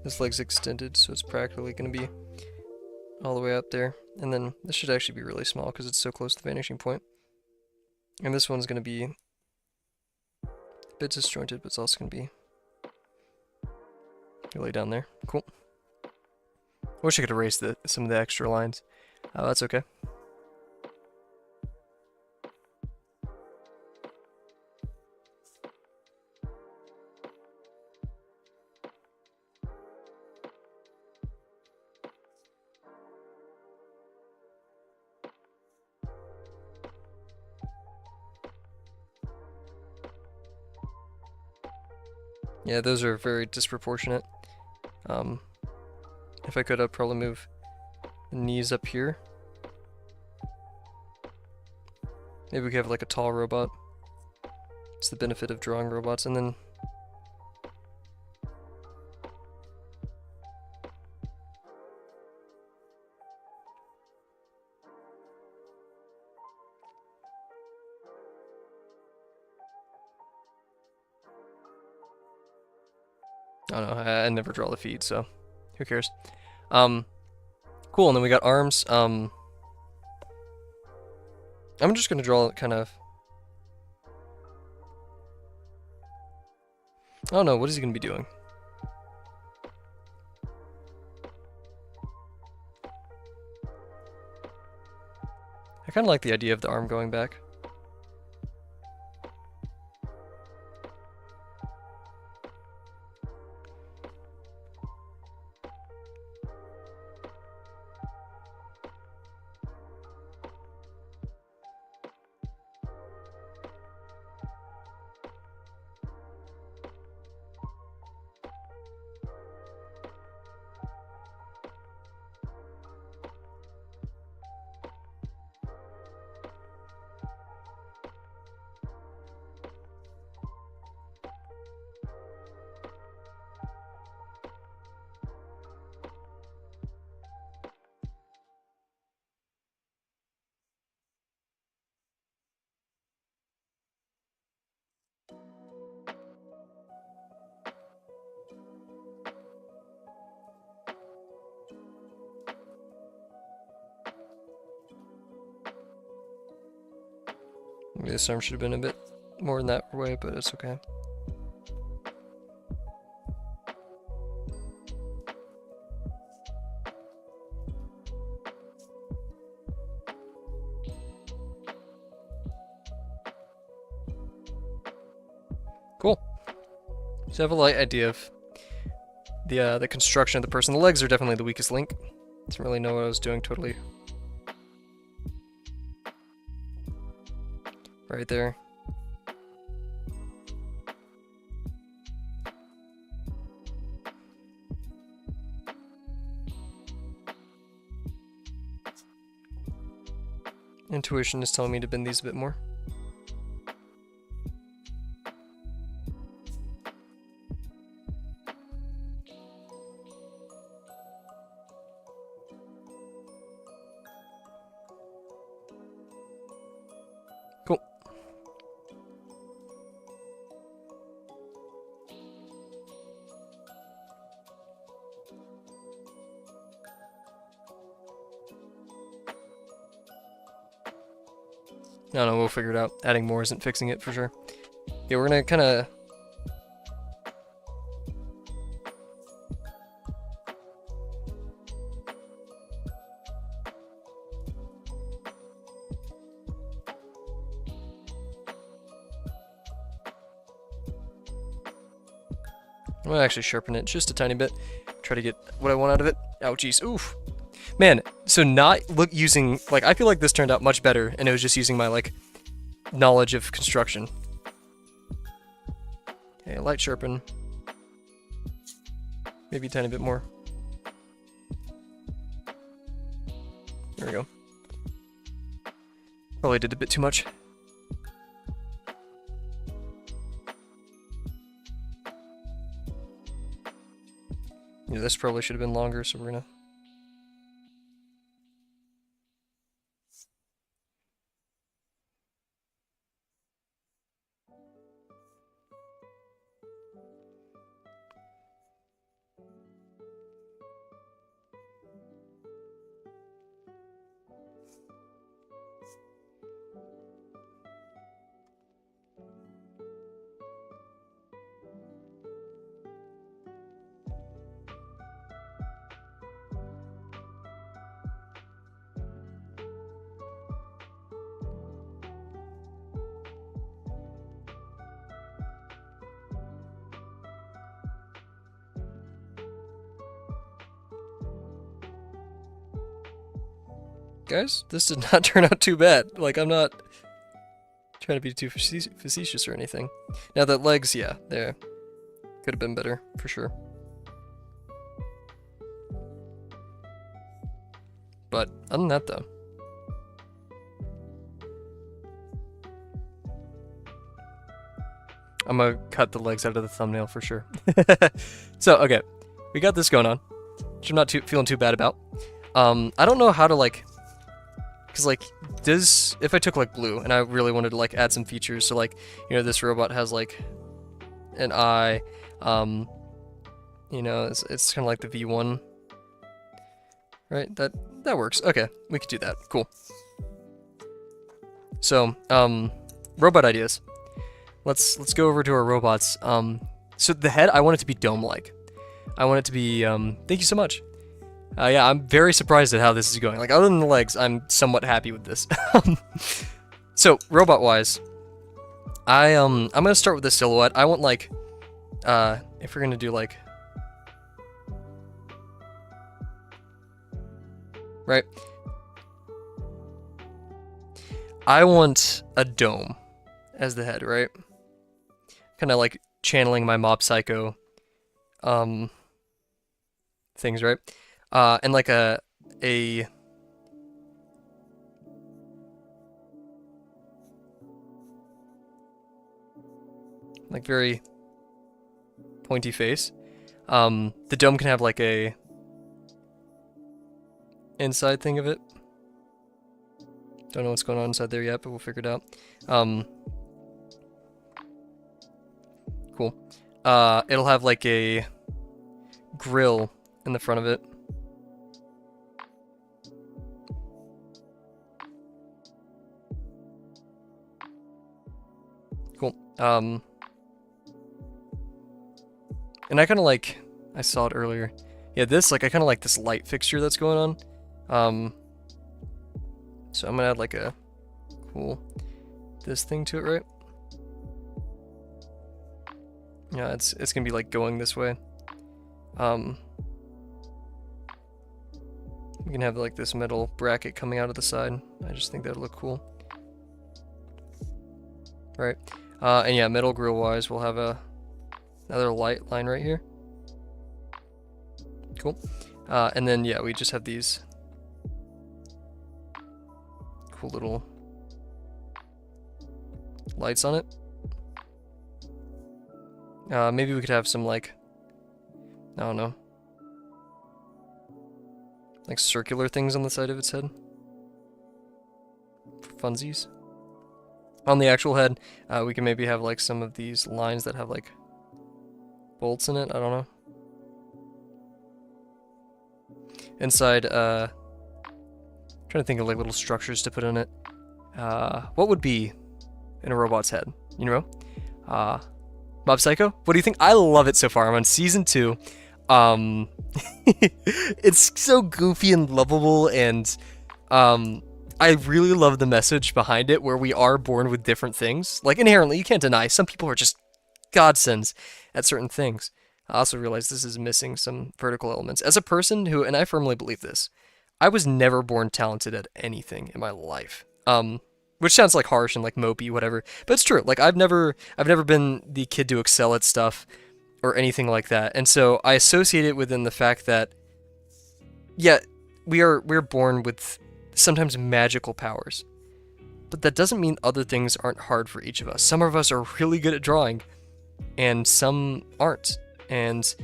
This leg's extended, so it's practically going to be all the way up there. And then this should actually be really small because it's so close to the vanishing point. And this one's going to be a bit disjointed, but it's also going to be really down there. Cool. I wish I could erase some of the extra lines. That's okay. Yeah, those are very disproportionate. If I could, I'd probably move the knees up here. Maybe we could have like a tall robot. It's the benefit of drawing robots, and then... I don't know, I never draw the feed, so who cares? Cool, and then we got arms. I'm just gonna draw kind of... I don't know, what is he gonna be doing? I kind of like the idea of the arm going back. Maybe this arm should have been a bit more in that way, but it's okay. Cool. So I have a light idea of the construction of the person. The legs are definitely the weakest link. Didn't really know what I was doing totally. Right there. Intuition is telling me to bend these a bit more. Cool. I don't know, we'll figure it out. Adding more isn't fixing it for sure. Yeah, we're gonna kind of... I'm gonna actually sharpen it just a tiny bit. Try to get what I want out of it. Ouchies. Oof. Man, so not using, like, I feel like this turned out much better, and it was just using my, like, knowledge of construction. Okay, light sharpen. Maybe a tiny bit more. There we go. Probably did a bit too much. Yeah, this probably should have been longer, so we're gonna... Guys, this did not turn out too bad. Like, I'm not trying to be too facetious or anything. Now the legs, yeah, there could have been better, for sure. But other than that, though, I'm gonna cut the legs out of the thumbnail for sure. So, okay, we got this going on, which I'm not feeling too bad about. I don't know how to, like, because, like, if I took, like, blue, and I really wanted to, like, add some features, so, like, you know, this robot has, like, an eye, You know, it's kind of like the V1, right? That works. Okay, we could do that. Cool. So, robot ideas. Let's go over to our robots. So the head, I want it to be dome-like. I want it to be, thank you so much. Yeah, I'm very surprised at how this is going. Like, other than the legs, I'm somewhat happy with this. So, robot-wise, I'm gonna start with the silhouette. I want, like, if we're gonna do, like... Right? I want a dome as the head, right? Kind of like channeling my Mob Psycho things, right? And like a like very pointy face. The dome can have like a inside thing of it. Don't know what's going on inside there yet, but we'll figure it out. Cool. It'll have like a grill in the front of it. Cool. And I kind of like, I saw it earlier. Yeah, this, like, I kind of like this light fixture that's going on. So I'm gonna add like a cool this thing to it, right? Yeah, it's gonna be like going this way. We can have like this metal bracket coming out of the side. I just think that'll look cool. Right. And yeah, metal grill wise, we'll have another light line right here. Cool. And then yeah, we just have these cool little lights on it. Maybe we could have some like, I don't know, like circular things on the side of its head for funsies. On the actual head, we can maybe have like some of these lines that have like bolts in it. I don't know. Inside, trying to think of like little structures to put in it. What would be in a robot's head? You know? Mob Psycho? What do you think? I love it so far. I'm on season 2. It's so goofy and lovable, and I really love the message behind it, where we are born with different things. Like, inherently, you can't deny, some people are just godsends at certain things. I also realize this is missing some vertical elements. As a person who, and I firmly believe this, I was never born talented at anything in my life. Which sounds like harsh and like mopey, whatever, but it's true. Like, I've never been the kid to excel at stuff or anything like that. And so I associate it within the fact that, yeah, we're born with sometimes magical powers, but that doesn't mean other things aren't hard for each of us. Some of us are really good at drawing, and some aren't. And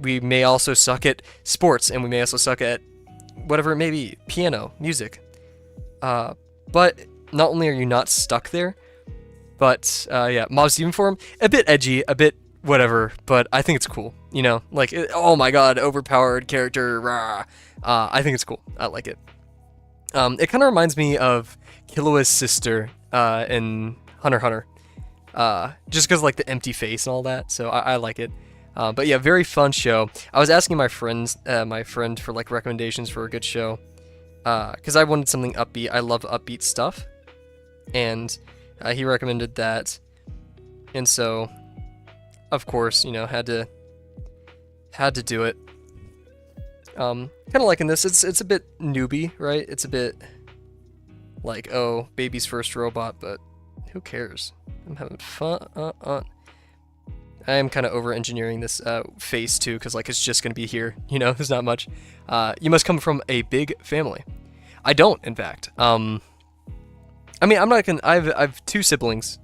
we may also suck at sports, and we may also suck at whatever it may be, piano, music. But not only are you not stuck there, but yeah, Mob Steven form, a bit edgy, a bit whatever, but I think it's cool. You know, like, oh my god, overpowered character, rah. I think it's cool. I like it. It kind of reminds me of Killua's sister in Hunter x Hunter. Just because, like, the empty face and all that, so I like it. But yeah, very fun show. I was asking my friend for like recommendations for a good show, because I wanted something upbeat. I love upbeat stuff, and he recommended that, and so, of course, you know, had to do it. Kind of liking this. It's a bit newbie, right? It's a bit like, oh, baby's first robot, but who cares? I'm having fun. I am kind of over-engineering this face too, because like it's just gonna be here. You know, there's not much. You must come from a big family. I don't, in fact. I mean, I'm not gonna. I've 2 siblings,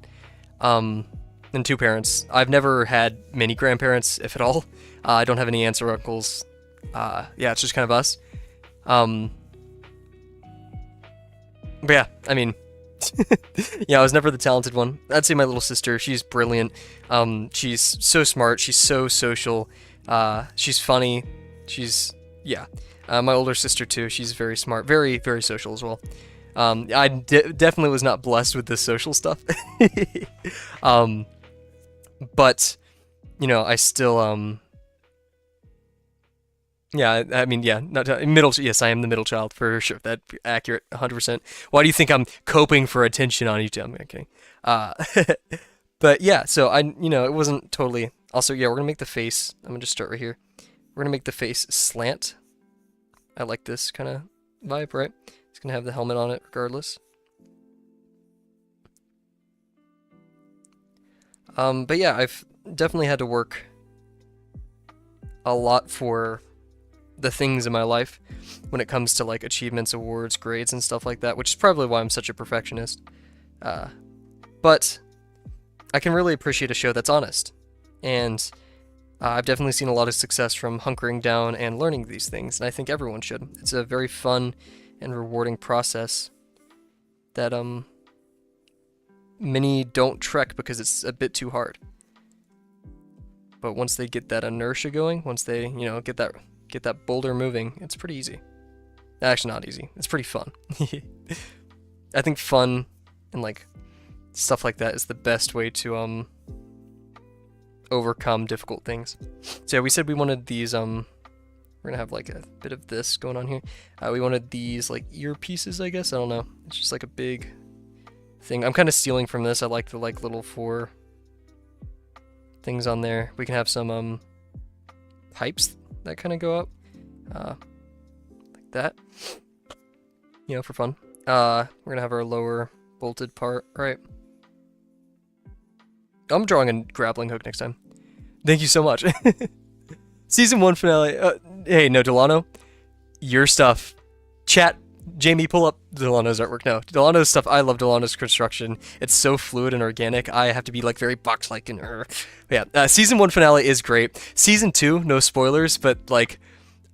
and 2 parents. I've never had many grandparents, if at all. I don't have any aunts or uncles. Yeah, it's just kind of us. But yeah, I mean, yeah, I was never the talented one. I'd say my little sister, she's brilliant. She's so smart, she's so social. She's funny. She's, yeah. My older sister too. She's very smart, very, very social as well. I definitely was not blessed with this social stuff. um, but, you know, I still, yeah, I mean, yeah, not middle. Yes, I am the middle child for sure. That's accurate, 100%. Why do you think I'm coping for attention on YouTube? I'm kidding. Uh, but yeah, so you know, it wasn't totally. Also, yeah, we're gonna make the face. I'm gonna just start right here. We're gonna make the face slant. I like this kind of vibe, right? It's gonna have the helmet on it regardless. But yeah, I've definitely had to work a lot for the things in my life when it comes to like achievements, awards, grades, and stuff like that, which is probably why I'm such a perfectionist. But I can really appreciate a show that's honest. And I've definitely seen a lot of success from hunkering down and learning these things, and I think everyone should. It's a very fun and rewarding process that many don't trek because it's a bit too hard. But once they get that inertia going, once they, you know, get that boulder moving, it's pretty easy. Actually, not easy. It's pretty fun. I think fun and like stuff like that is the best way to overcome difficult things. So yeah, we said we wanted these we're gonna have like a bit of this going on here. We wanted these like earpieces, I guess. I don't know. It's just like a big thing. I'm kind of stealing from this. I like the like little 4 things on there. We can have some pipes that kind of go up like that, you know, for fun. We're gonna have our lower bolted part, right? I'm drawing a grappling hook next time. Thank you so much. Season 1 finale. Hey, no, Delano, your stuff. Chat, Jamie, pull up Delano's artwork. No, Delano's stuff. I love Delano's construction. It's so fluid and organic. I have to be like very box-like and yeah. Season 1 finale is great. Season 2, no spoilers, but like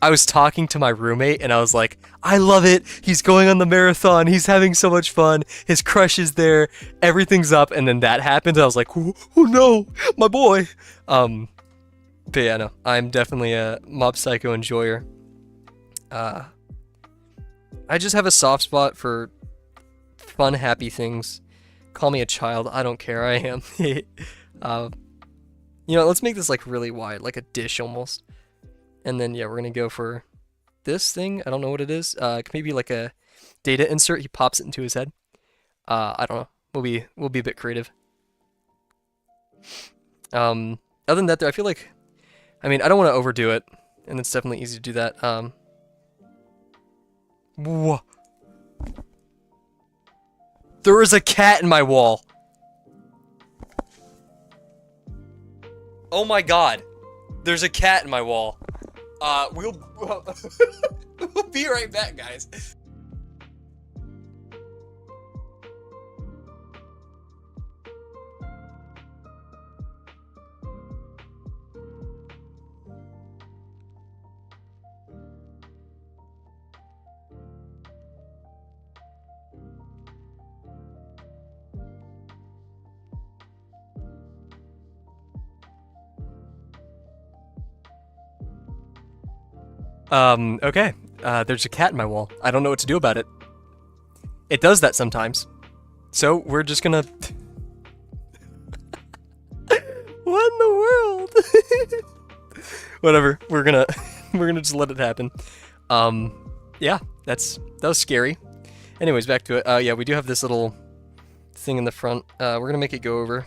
I was talking to my roommate and I was like, I love it. He's going on the marathon. He's having so much fun. His crush is there. Everything's up. And then that happened. And I was like, oh no, my boy. But yeah, no, I'm definitely a Mob Psycho enjoyer. I just have a soft spot for fun, happy things. Call me a child. I don't care. I am. You know, let's make this like really wide, like a dish almost. And then, yeah, we're going to go for this thing. I don't know what it is. Maybe like a data insert. He pops it into his head. I don't know. We'll be a bit creative. Other than that, though, I feel like, I mean, I don't want to overdo it. And it's definitely easy to do that. Whoa. There is a cat in my wall. Oh my god. There's a cat in my wall. We'll be right back, guys. Okay. There's a cat in my wall. I don't know what to do about it. It does that sometimes. So, we're just gonna... What in the world? Whatever. We're gonna just let it happen. Yeah, that was scary. Anyways, back to it. Yeah, we do have this little thing in the front. We're gonna make it go over.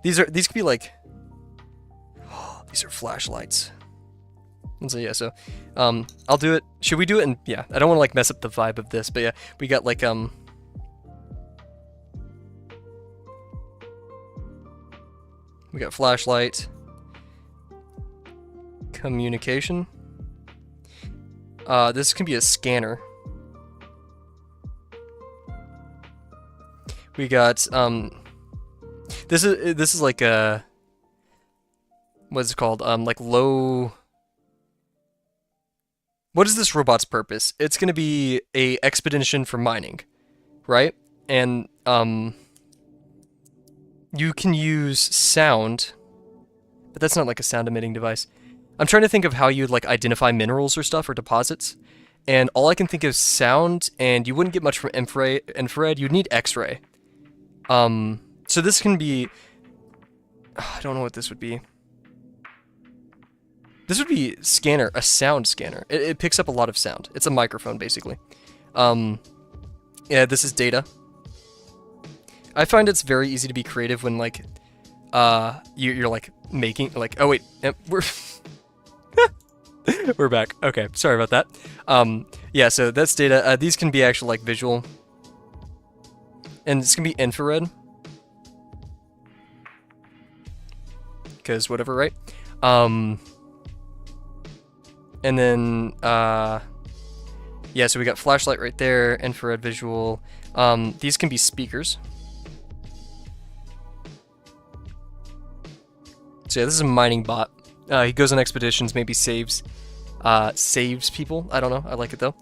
These could be like... these are flashlights. And so yeah, so I'll do it. Should we do it? And yeah, I don't want to like mess up the vibe of this, but yeah, we got like we got flashlight, communication. This can be a scanner. We got this is like a, what's it called? Like low. What is this robot's purpose? It's gonna be a expedition for mining, right? And you can use sound, but that's not like a sound emitting device. I'm trying to think of how you'd like identify minerals or stuff or deposits, and all I can think is sound, and you wouldn't get much from infrared. You'd need X-ray. So this can be... I don't know what this would be. This would be scanner, a sound scanner. It picks up a lot of sound. It's a microphone, basically. Yeah, this is data. I find it's very easy to be creative when, like, you're like, making, like, oh, wait, we're... We're back. Okay, sorry about that. Yeah, so that's data. These can be actual, like, visual. And this can be infrared. Because whatever, right? And then, yeah, so we got flashlight right there, infrared visual. These can be speakers. So yeah, this is a mining bot. He goes on expeditions, maybe saves people. I don't know. I like it though.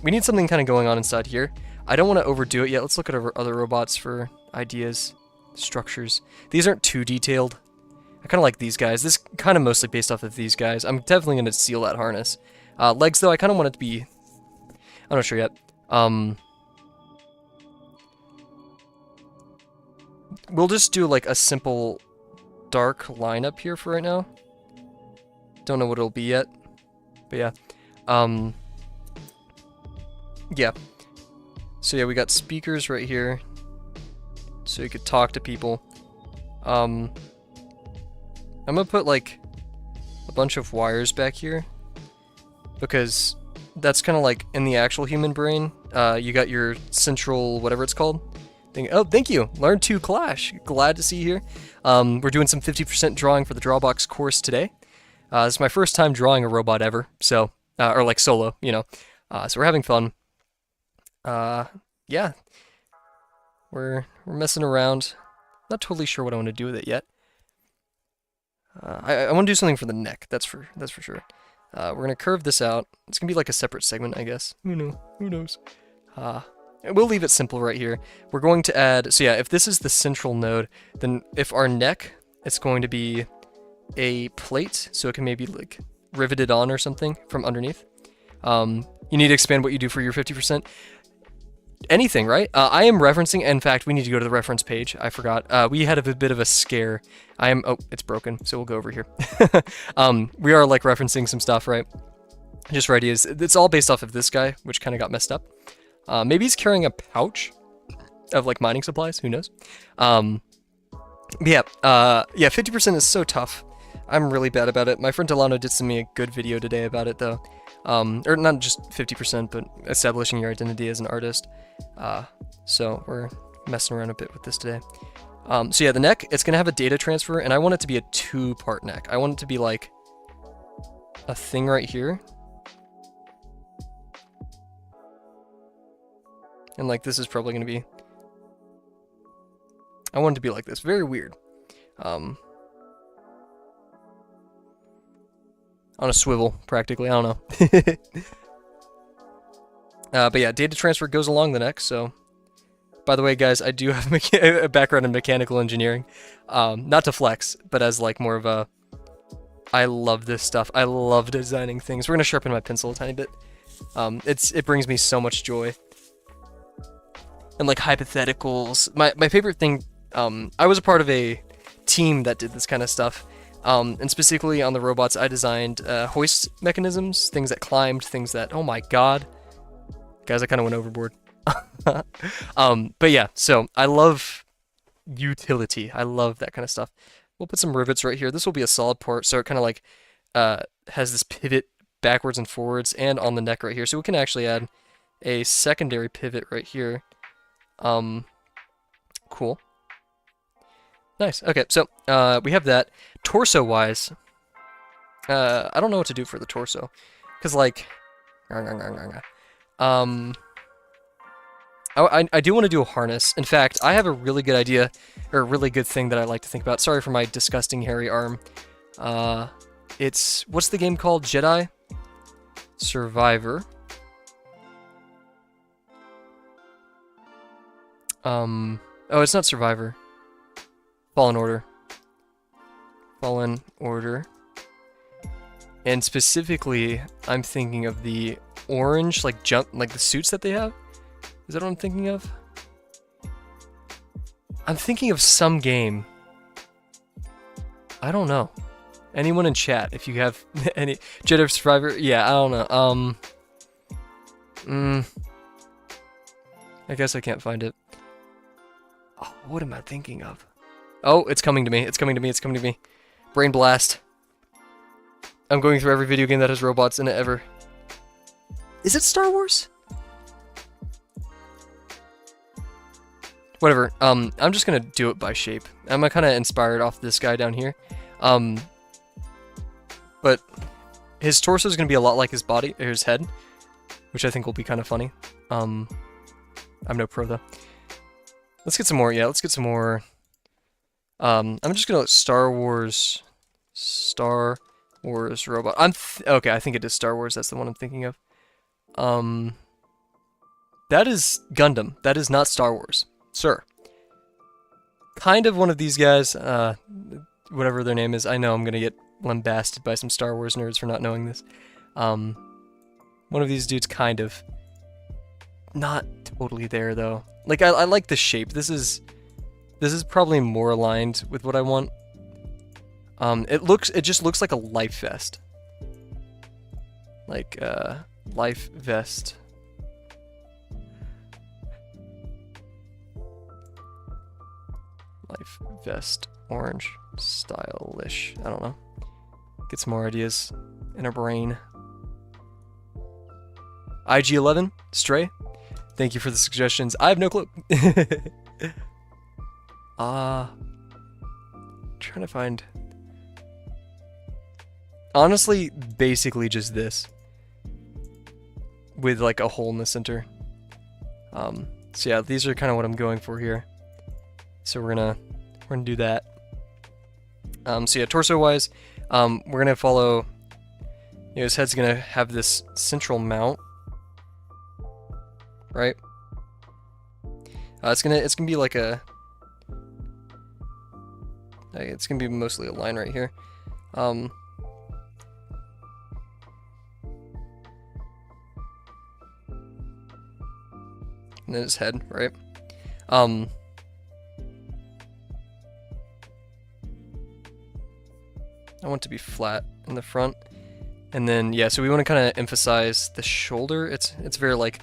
We need something kind of going on inside here. I don't want to overdo it yet. Let's look at our other robots for ideas, structures. These aren't too detailed. I kind of like these guys. This kind of mostly based off of these guys. I'm definitely going to seal that harness. Legs though, I kind of want it to be... I'm not sure yet. We'll just do like a simple dark line up here for right now. Don't know what it'll be yet. But yeah. Yeah. So yeah, we got speakers right here. So you could talk to people. I'm gonna put like a bunch of wires back here. Because that's kind of like in the actual human brain. You got your central, whatever it's called. Oh, thank you. Learn to Clash. Glad to see you here. We're doing some 50% drawing for the Drawbox course today. This is my first time drawing a robot ever, so or like solo, you know. So we're having fun. Yeah, we're messing around. Not totally sure what I want to do with it yet. I want to do something for the neck. That's for sure. We're gonna curve this out. It's gonna be like a separate segment, I guess. Who knows? We'll leave it simple right here. We're going to add, so yeah, if this is the central node, then if our neck, it's going to be a plate, so it can maybe like riveted on or something from underneath. You need to expand what you do for your 50%. Anything, right? I am referencing, in fact, we need to go to the reference page. I forgot. We had a bit of a scare. Oh, it's broken, so we'll go over here. We are like referencing some stuff, right? Just for ideas. It's all based off of this guy, which kind of got messed up. Maybe he's carrying a pouch of like mining supplies. Who knows? Yeah, 50% is so tough. I'm really bad about it. My friend Delano did send me a good video today about it though. Or not just 50%, but establishing your identity as an artist. So we're messing around a bit with this today. So yeah, the neck, it's gonna have a data transfer, and I want it to be a 2-part neck. I want it to be like a thing right here. And like this is probably gonna be... I want it to be like this. Very weird. On a swivel, practically. I don't know. But yeah, data transfer goes along the neck, so... By the way, guys, I do have a background in mechanical engineering. Not to flex, but as like more of a... I love this stuff. I love designing things. We're gonna sharpen my pencil a tiny bit. It brings me so much joy. And like hypotheticals. My favorite thing... I was a part of a team that did this kind of stuff. And specifically on the robots, I designed hoist mechanisms, things that climbed, things that, oh my god. Guys, I kind of went overboard. But yeah, so I love utility. I love that kind of stuff. We'll put some rivets right here. This will be a solid part, so it kind of like has this pivot backwards and forwards and on the neck right here. So we can actually add a secondary pivot right here. Cool. Nice. Okay, so we have that. Torso-wise, I don't know what to do for the torso, because like, I do want to do a harness. In fact, I have a really good idea, or a really good thing that I like to think about. Sorry for my disgusting hairy arm. What's the game called? Jedi? Survivor. Oh, it's not Survivor. Fallen Order. Fallen Order. And specifically, I'm thinking of the orange, like the suits that they have. Is that what I'm thinking of? I'm thinking of some game. I don't know. Anyone in chat, if you have any Jedi Survivor? Yeah, I don't know. I guess I can't find it. Oh, what am I thinking of? Oh, it's coming to me. It's coming to me. It's coming to me. Brain blast. I'm going through every video game that has robots in it ever. Is it Star Wars? Whatever. I'm just gonna do it by shape. I'm kind of inspired off this guy down here. But his torso is gonna be a lot like his body, or his head, which I think will be kind of funny. I'm no pro though. Let's get some more. Yeah, let's get some more. I'm just gonna Star Wars robot. Okay. I think it is Star Wars. That's the one I'm thinking of. That is Gundam. That is not Star Wars, sir. Kind of one of these guys. Whatever their name is. I know I'm gonna get lambasted by some Star Wars nerds for not knowing this. One of these dudes, kind of. Not totally there though. Like I like the shape. This is probably more aligned with what I want. It just looks like a life vest. Like life vest. Life vest, orange, stylish. I don't know. Get some more ideas in our brain. IG11, Stray. Thank you for the suggestions. I have no clue. Trying to find. Honestly, basically just this. With like a hole in the center. So yeah, these are kind of what I'm going for here. So we're gonna do that. So yeah, torso wise, we're gonna follow. You know, his head's gonna have this central mount, right? It's gonna be like a. It's gonna be mostly a line right here. And then his head, right? I want it to be flat in the front. And then, yeah, so we want to kind of emphasize the shoulder. It's very, like,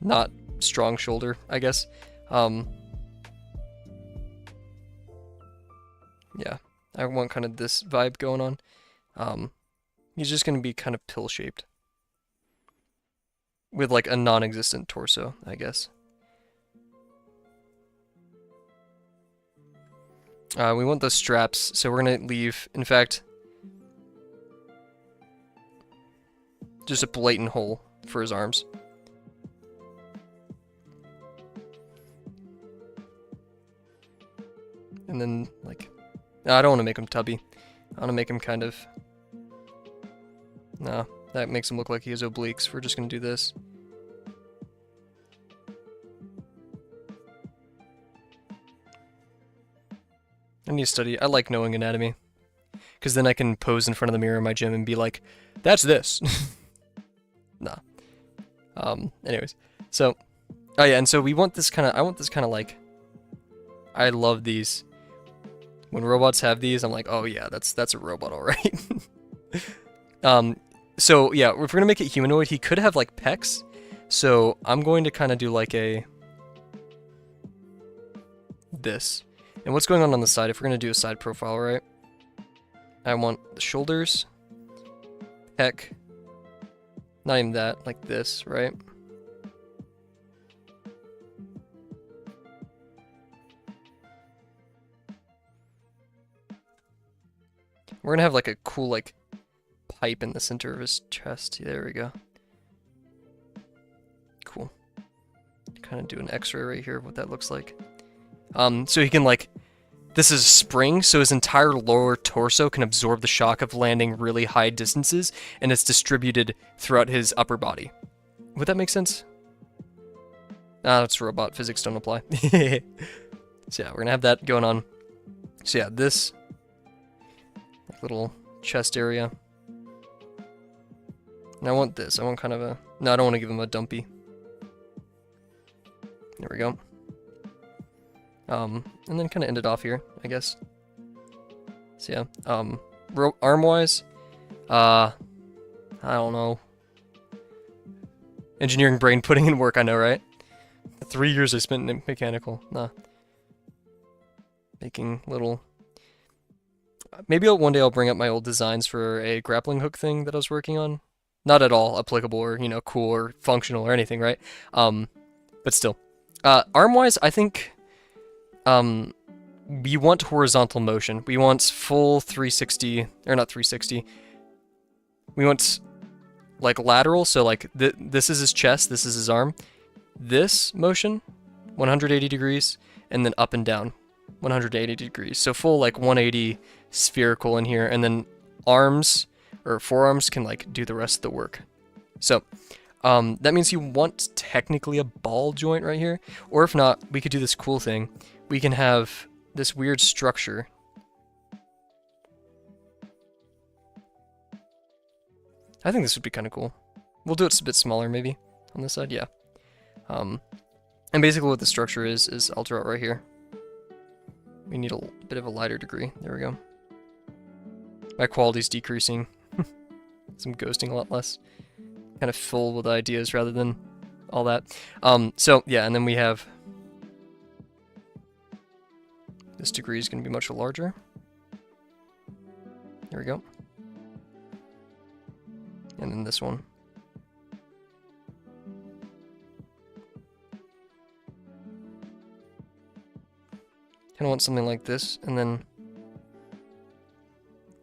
not strong shoulder, I guess. Yeah, I want kind of this vibe going on. He's just going to be kind of pill-shaped. With, like, a non-existent torso, I guess. We want those straps, so we're gonna leave, in fact, just a blatant hole for his arms. And then, like, no, I don't want to make him tubby. I want to make him kind of, no, that makes him look like he has obliques. We're just gonna do this. I need to study. I like knowing anatomy. Because then I can pose in front of the mirror in my gym and be like, that's this. Nah. Anyways. So, oh yeah, and so we want this kind of, I want this kind of like, I love these. When robots have these, I'm like, oh yeah, that's a robot, alright. So yeah, if we're gonna make it humanoid, he could have like pecs. So I'm going to kind of do like this. And what's going on the side? If we're going to do a side profile, right? I want the shoulders, pec, not even that, like this, right? We're going to have like a cool like pipe in the center of his chest. There we go. Cool. Kind of do an x-ray right here of what that looks like. So he can like, this is spring, so his entire lower torso can absorb the shock of landing really high distances, and it's distributed throughout his upper body. Would that make sense? Ah, that's robot. Physics don't apply. So yeah, we're gonna have that going on. So yeah, this little chest area. And I want this. I want kind of a... No, I don't want to give him a dumpy. There we go. And then kind of end it off here, I guess. So yeah. Arm-wise, I don't know. Engineering brain putting in work, I know, right? 3 years I spent in mechanical. Nah. Making little... Maybe one day I'll bring up my old designs for a grappling hook thing that I was working on. Not at all applicable or, you know, cool or functional or anything, right? But still. Arm-wise, I think we want horizontal motion. We want full 360, or not 360. We want, like, lateral, so, like, this is his chest, this is his arm. This motion, 180 degrees, and then up and down, 180 degrees. So full, like, 180 spherical in here, and then arms... or forearms can like do the rest of the work. So that means you want technically a ball joint right here, or if not, we could do this cool thing. We can have this weird structure. I think this would be kind of cool. We'll do it a bit smaller maybe on this side, yeah. And basically what the structure is I'll draw it right here. We need a bit of a lighter degree. There we go. My quality's decreasing. I'm ghosting a lot less. Kind of full with ideas rather than all that. So, yeah, and then we have... This degree is going to be much larger. There we go. And then this one. Kind of want something like this, and then...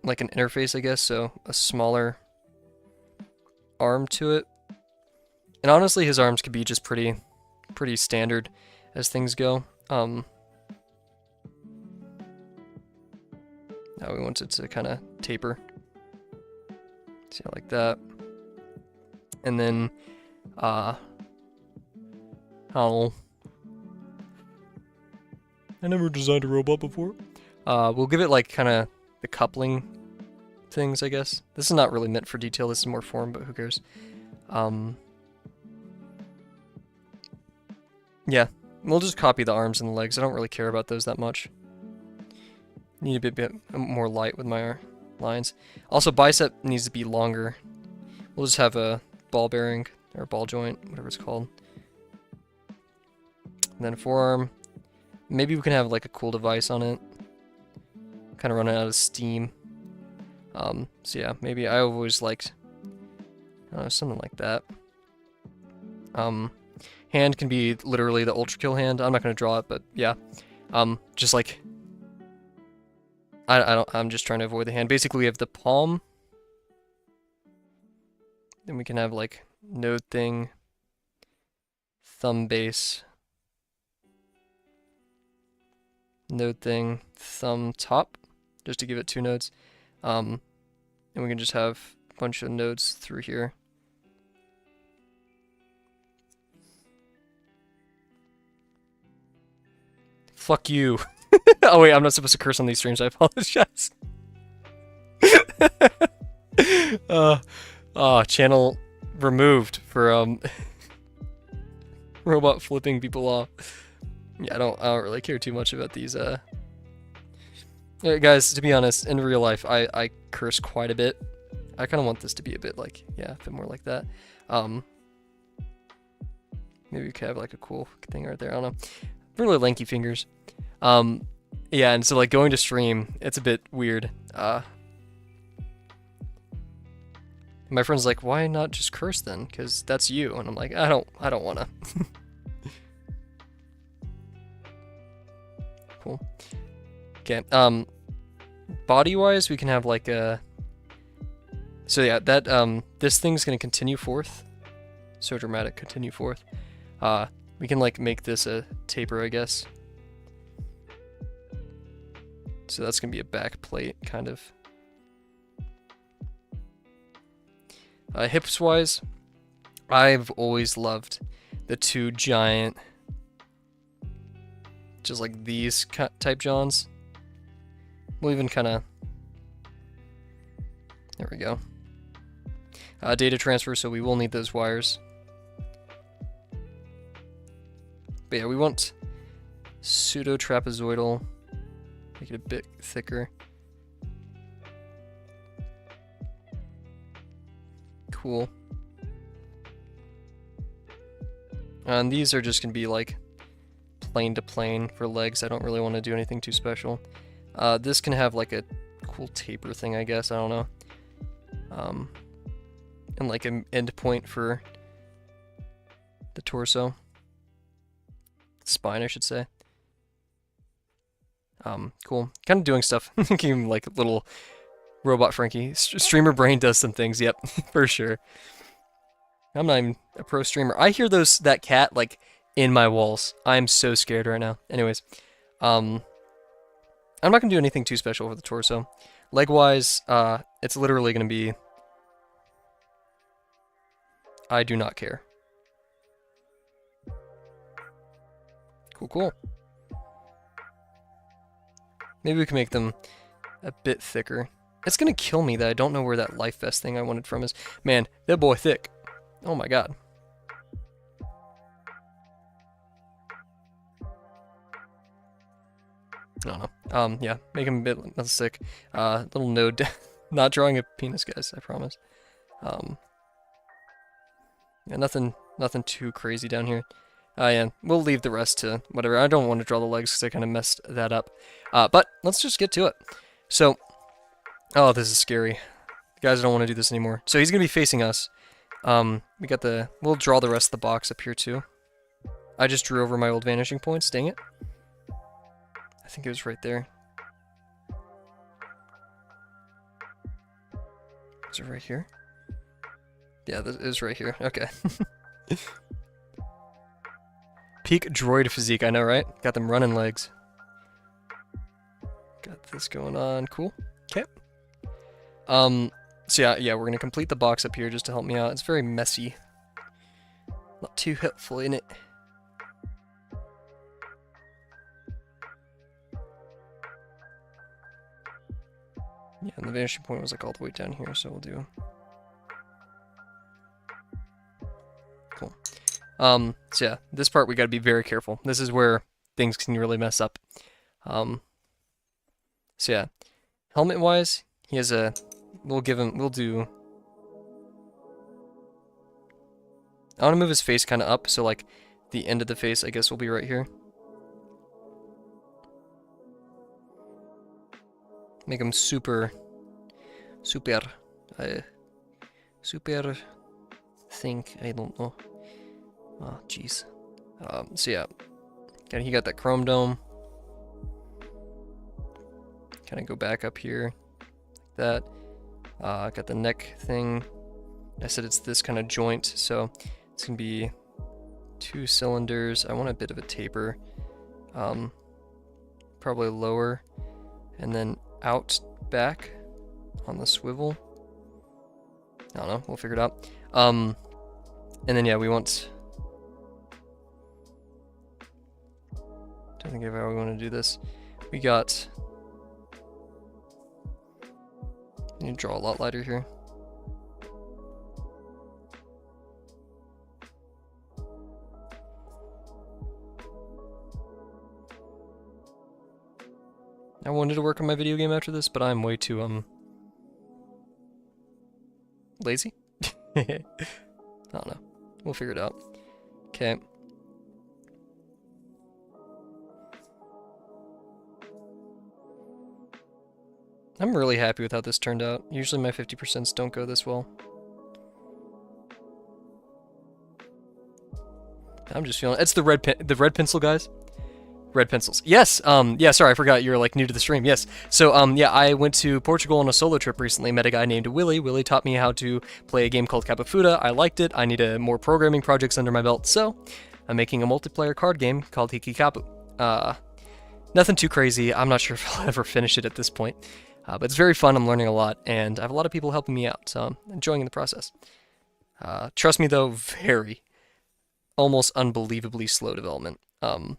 like an interface, I guess, so a smaller... arm to it. And honestly, his arms could be just pretty standard as things go. Now we want it to kind of taper. See, like that. And then, I never designed a robot before. We'll give it like kind of the coupling things, I guess. This is not really meant for detail, this is more form, but who cares. Yeah, we'll just copy the arms and the legs. I don't really care about those that much. Need a bit more light with my lines. Also, bicep needs to be longer. We'll just have a ball bearing, or ball joint, whatever it's called. And then a forearm. Maybe we can have like a cool device on it. Kind of running out of steam. So yeah, maybe I always liked something like that. Hand can be literally the ultra kill hand. I'm not gonna draw it, but yeah. Just like I'm just trying to avoid the hand. Basically we have the palm. Then we can have like node thing, thumb base, node thing, thumb top, just to give it 2 nodes. And we can just have a bunch of nodes through here. Fuck you. Oh wait, I'm not supposed to curse on these streams, I apologize. Channel removed for robot flipping people off. Yeah, I don't really care too much about these guys, to be honest, in real life, I curse quite a bit. I kind of want this to be a bit like, yeah, a bit more like that. Maybe we could have like a cool thing right there, I don't know. Really lanky fingers. Yeah, and so like going to stream, it's a bit weird. My friend's like, why not just curse then? Because that's you. And I'm like, I don't wanna. Cool. Okay, body-wise, we can have like a... So yeah, that, this thing's gonna continue forth. So dramatic, continue forth. We can like make this a taper, I guess. So that's gonna be a back plate, kind of. Hips-wise, I've always loved the 2 giant, just like these type Johns. We'll even kind of There we go. Data transfer, so we will need those wires. But yeah, we want pseudo-trapezoidal. Make it a bit thicker. Cool. And these are just going to be like plane to plane for legs. I don't really want to do anything too special. This can have like a cool taper thing, I guess. I don't know. And like an end point for the torso. Spine, I should say. Cool. Kind of doing stuff. Thinking like little robot Frankie. Streamer brain does some things, yep, for sure. I'm not even a pro streamer. I hear that cat like in my walls. I'm so scared right now. Anyways, I'm not gonna do anything too special for the torso. Leg-wise, it's literally gonna be. I do not care. Cool, cool. Maybe we can make them a bit thicker. It's gonna kill me that I don't know where that life vest thing I wanted from is. Man, that boy thick. Oh my god. I don't know. Yeah, make him a bit less sick. Little node. Not drawing a penis, guys, I promise. Yeah, nothing too crazy down here. Yeah, we'll leave the rest to whatever. I don't want to draw the legs because I kind of messed that up. But let's just get to it. So, oh, this is scary. Guys, I don't want to do this anymore. So he's going to be facing us. We'll draw the rest of the box up here too. I just drew over my old vanishing points, dang it. I think it was right there. Is it right here? Yeah, this is right here. Okay. Peak droid physique, I know, right? Got them running legs. Got this going on. Cool. Okay. So yeah, we're gonna complete the box up here just to help me out. It's very messy. Not too helpful in it. Yeah, and the vanishing point was like all the way down here, so we'll do. Cool. So yeah, this part we gotta be very careful. This is where things can really mess up. So yeah, helmet-wise, he has a. We'll do. I want to move his face kind of up, so like the end of the face, I guess, will be right here. Make him super think, I don't know. Oh, jeez. So yeah, and he got that chrome dome. Kind of go back up here, like that. Got the neck thing. I said it's this kind of joint, so it's gonna be 2 cylinders. I want a bit of a taper, probably lower, and then out back on the swivel. I don't know, we'll figure it out. And then yeah, we want. Don't think of how we want to do this. We got. I need to draw a lot lighter here. I wanted to work on my video game after this, but I'm way too, lazy? I don't know. We'll figure it out. Okay. I'm really happy with how this turned out. Usually my 50% don't go this well. I'm just feeling it's the red pencil, guys. Red pencils. Yes. Yeah. Sorry, I forgot you're like new to the stream. Yes. So yeah, I went to Portugal on a solo trip recently. Met a guy named Willie. Willie taught me how to play a game called Capafuda. I liked it. I need more programming projects under my belt, so I'm making a multiplayer card game called Hikikapu. Nothing too crazy. I'm not sure if I'll ever finish it at this point. But it's very fun, I'm learning a lot, and I have a lot of people helping me out, so I'm enjoying the process. Trust me though, almost unbelievably slow development. I'm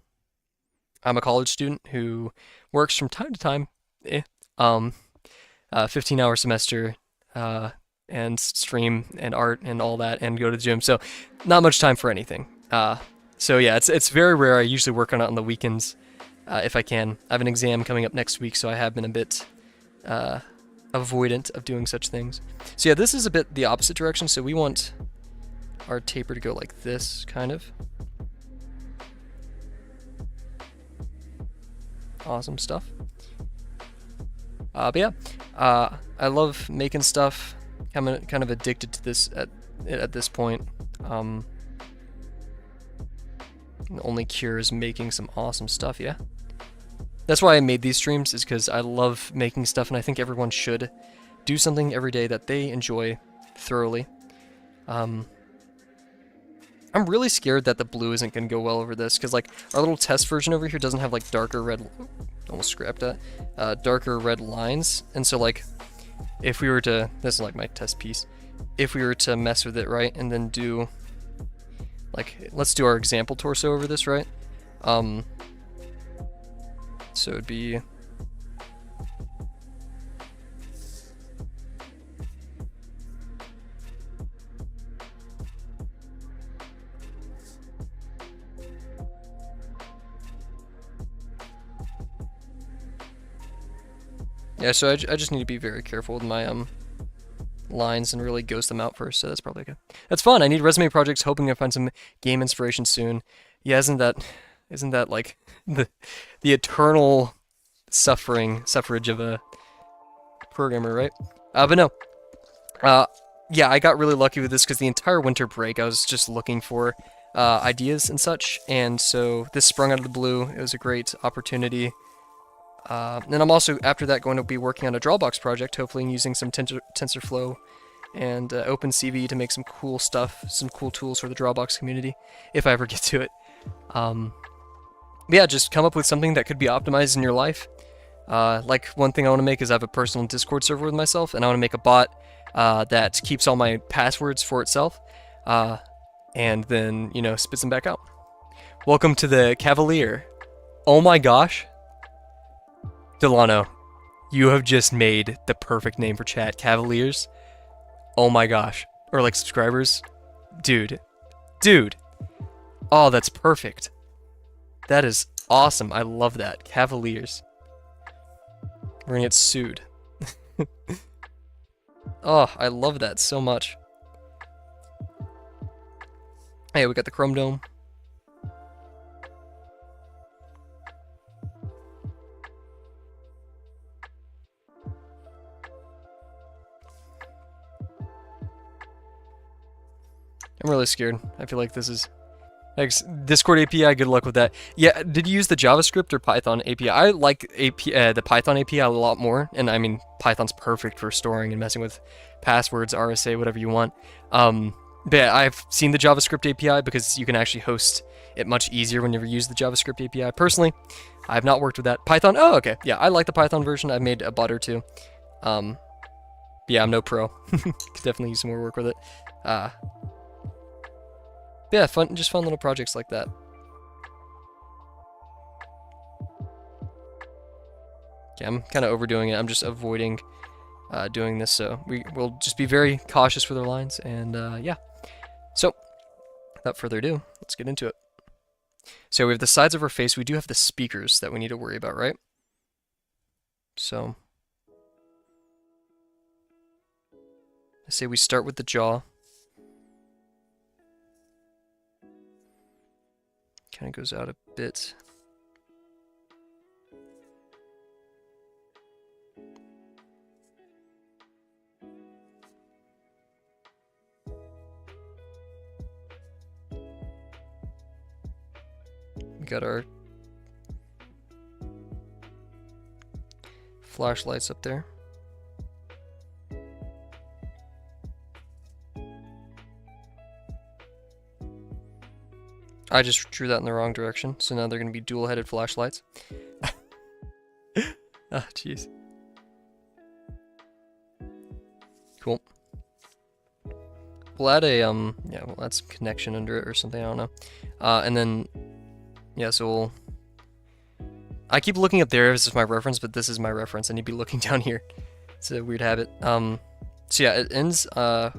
a college student who works from time to time, 15-hour semester, and stream and art and all that and go to the gym. So not much time for anything. So yeah, it's very rare. I usually work on it on the weekends if I can. I have an exam coming up next week, so I have been a bit avoidant of doing such things. So yeah, this is a bit the opposite direction. So we want our taper to go like this, kind of. Awesome stuff. But yeah, I love making stuff. I'm kind of addicted to this at this point. The only cure is making some awesome stuff, yeah. That's why I made these streams, is because I love making stuff, and I think everyone should do something every day that they enjoy thoroughly. I'm really scared that the blue isn't going to go well over this, because like our little test version over here doesn't have like darker red, almost scrapped that, darker red lines, and so like if we were to, this is like my test piece, if we were to mess with it, right, and then do, like, let's do our example torso over this, right? So it'd be, yeah, so I just need to be very careful with my lines and really ghost them out first, so that's probably okay. That's fun. I need resume projects, hoping I find some game inspiration soon. Yeah, isn't that like the eternal suffrage of a programmer, right? But no. Yeah, I got really lucky with this because the entire winter break I was just looking for ideas and such, and so this sprung out of the blue. It was a great opportunity. And I'm also, after that, going to be working on a Drawbox project, hopefully using some TensorFlow and OpenCV to make some cool stuff, some cool tools for the Drawbox community, if I ever get to it. Yeah, just come up with something that could be optimized in your life. Like, one thing I want to make is I have a personal Discord server with myself, and I want to make a bot that keeps all my passwords for itself, and then, you know, spits them back out. Welcome to the Cavalier. Oh my gosh. Delano, you have just made the perfect name for chat. Cavaliers? Oh my gosh. Or like subscribers? Dude. Oh, that's perfect. That is awesome. I love that. Cavaliers. We're gonna get sued. Oh, I love that so much. Hey, we got the Chrome Dome. I'm really scared. I feel like this is... Discord API, good luck with that. Yeah, did you use the JavaScript or Python API? I like the Python API a lot more, and I mean, Python's perfect for storing and messing with passwords, RSA, whatever you want. But yeah, I've seen the JavaScript API because you can actually host it much easier whenever you use the JavaScript API. Personally, I have not worked with that. Python, oh, okay. Yeah, I like the Python version. I've made a bot or two. Yeah, I'm no pro. Could definitely use some more work with it. Yeah, just fun little projects like that. Okay, I'm kind of overdoing it. I'm just avoiding doing this, so we'll just be very cautious with our lines, and yeah. So, without further ado, let's get into it. So we have the sides of our face. We do have the speakers that we need to worry about, right? So, I say we start with the jaw. Kind of goes out a bit. We got our flashlights up there. I just drew that in the wrong direction, so now they're going to be dual-headed flashlights. Ah, jeez. Cool. We'll add a, yeah, we'll add some connection under it or something, I don't know. And then, yeah, so we'll... I keep looking up there as my reference, but this is my reference. I need to be looking down here. It's a weird habit. So yeah, it ends where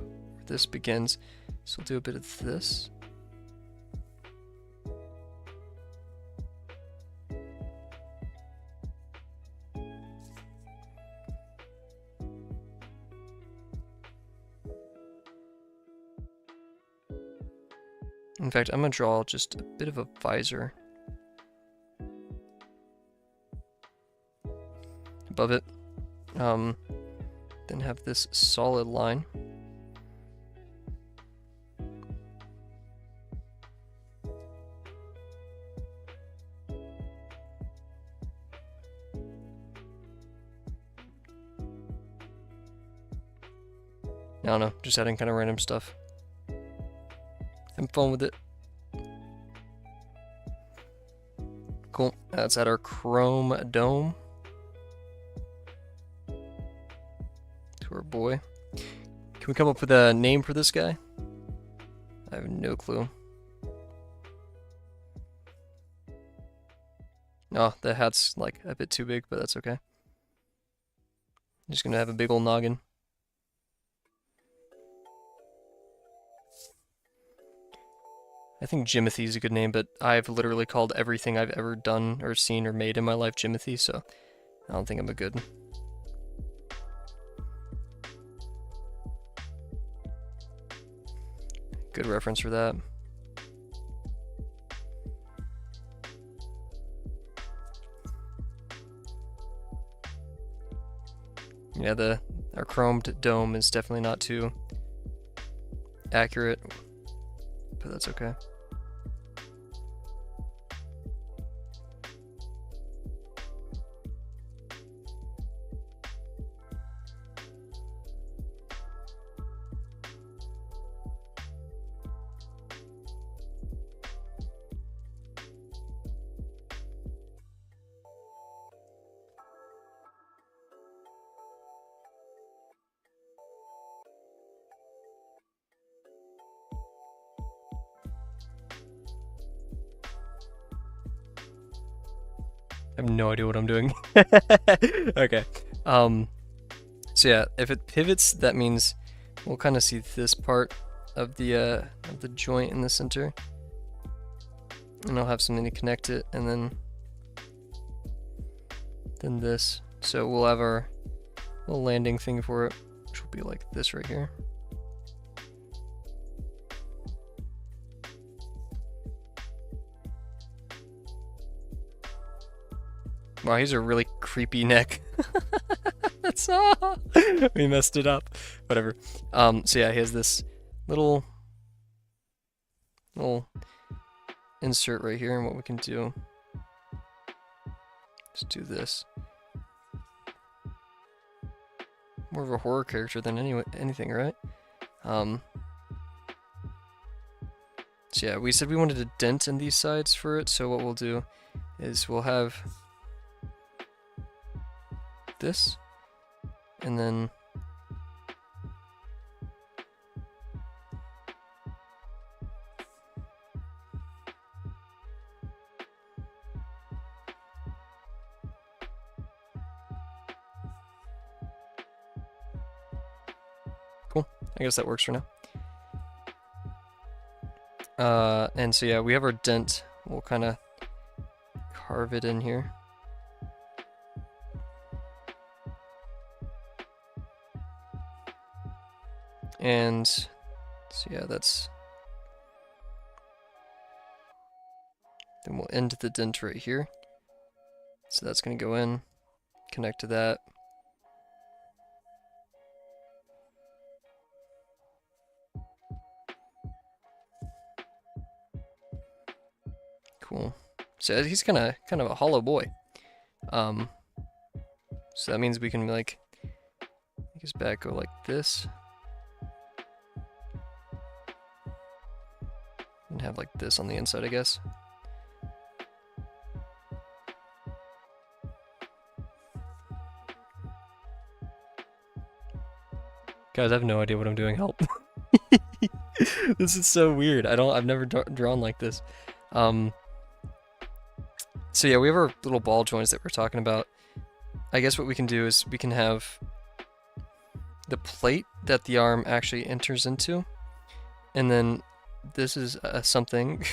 this begins. So we'll do a bit of this. In fact, I'm gonna draw just a bit of a visor above it. Then have this solid line. I don't know, just adding kind of random stuff. Having fun with it. Cool. Let's add our chrome dome to our boy. Can we come up with a name for this guy? I have no clue. Oh, the hat's like a bit too big, but that's okay. I'm just gonna have a big old noggin. I think Jimmothy is a good name, but I've literally called everything I've ever done or seen or made in my life Jimmothy, so I don't think I'm a good. Good reference for that. Yeah, our chromed dome is definitely not too accurate, but that's okay. I have no idea what I'm doing. Okay. So yeah, if it pivots, that means we'll kind of see this part of the joint in the center, and I'll have something to connect it, and then this. So we'll have our little landing thing for it, which will be like this right here. Wow, he's a really creepy neck. That's all. We messed it up. Whatever. So yeah, he has this little insert right here, and what we can do is do this. More of a horror character than anything, right? So yeah, we said we wanted a dent in these sides for it, so what we'll do is we'll have this, and then cool. I guess that works for now. And so yeah, we have our dent. We'll kind of carve it in here. And so yeah, then we'll end the dent right here. So that's going to go in, connect to that. Cool. So he's kind of a hollow boy. So that means we can like make his back go like this. And have like this on the inside, I guess. Guys, I have no idea what I'm doing. Help. This is so weird. I've never drawn like this. So yeah, we have our little ball joints that we're talking about. I guess what we can do is we can have the plate that the arm actually enters into, and then this is something,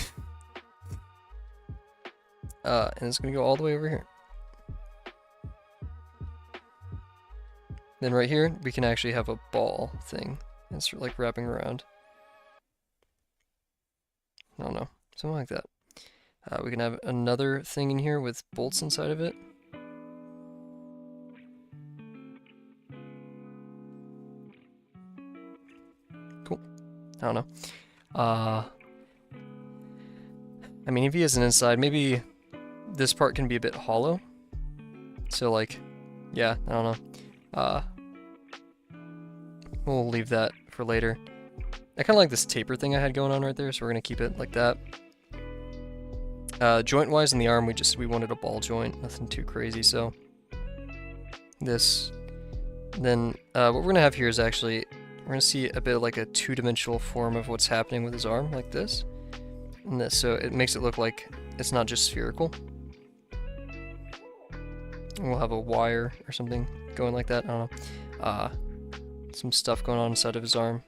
and it's gonna go all the way over here. Then right here, we can actually have a ball thing. It's sort of like wrapping around. I don't know, something like that. We can have another thing in here with bolts inside of it. Cool. I don't know. I mean, if he has an inside, maybe this part can be a bit hollow. So like, yeah, I don't know. We'll leave that for later. I kind of like this taper thing I had going on right there, so we're gonna keep it like that. Joint-wise in the arm, we wanted a ball joint, nothing too crazy, so this. Then what we're gonna have here is actually, we're gonna see a bit of like a two-dimensional form of what's happening with his arm, like this. And this, so it makes it look like it's not just spherical. And we'll have a wire or something going like that, I don't know. Some stuff going on inside of his arm.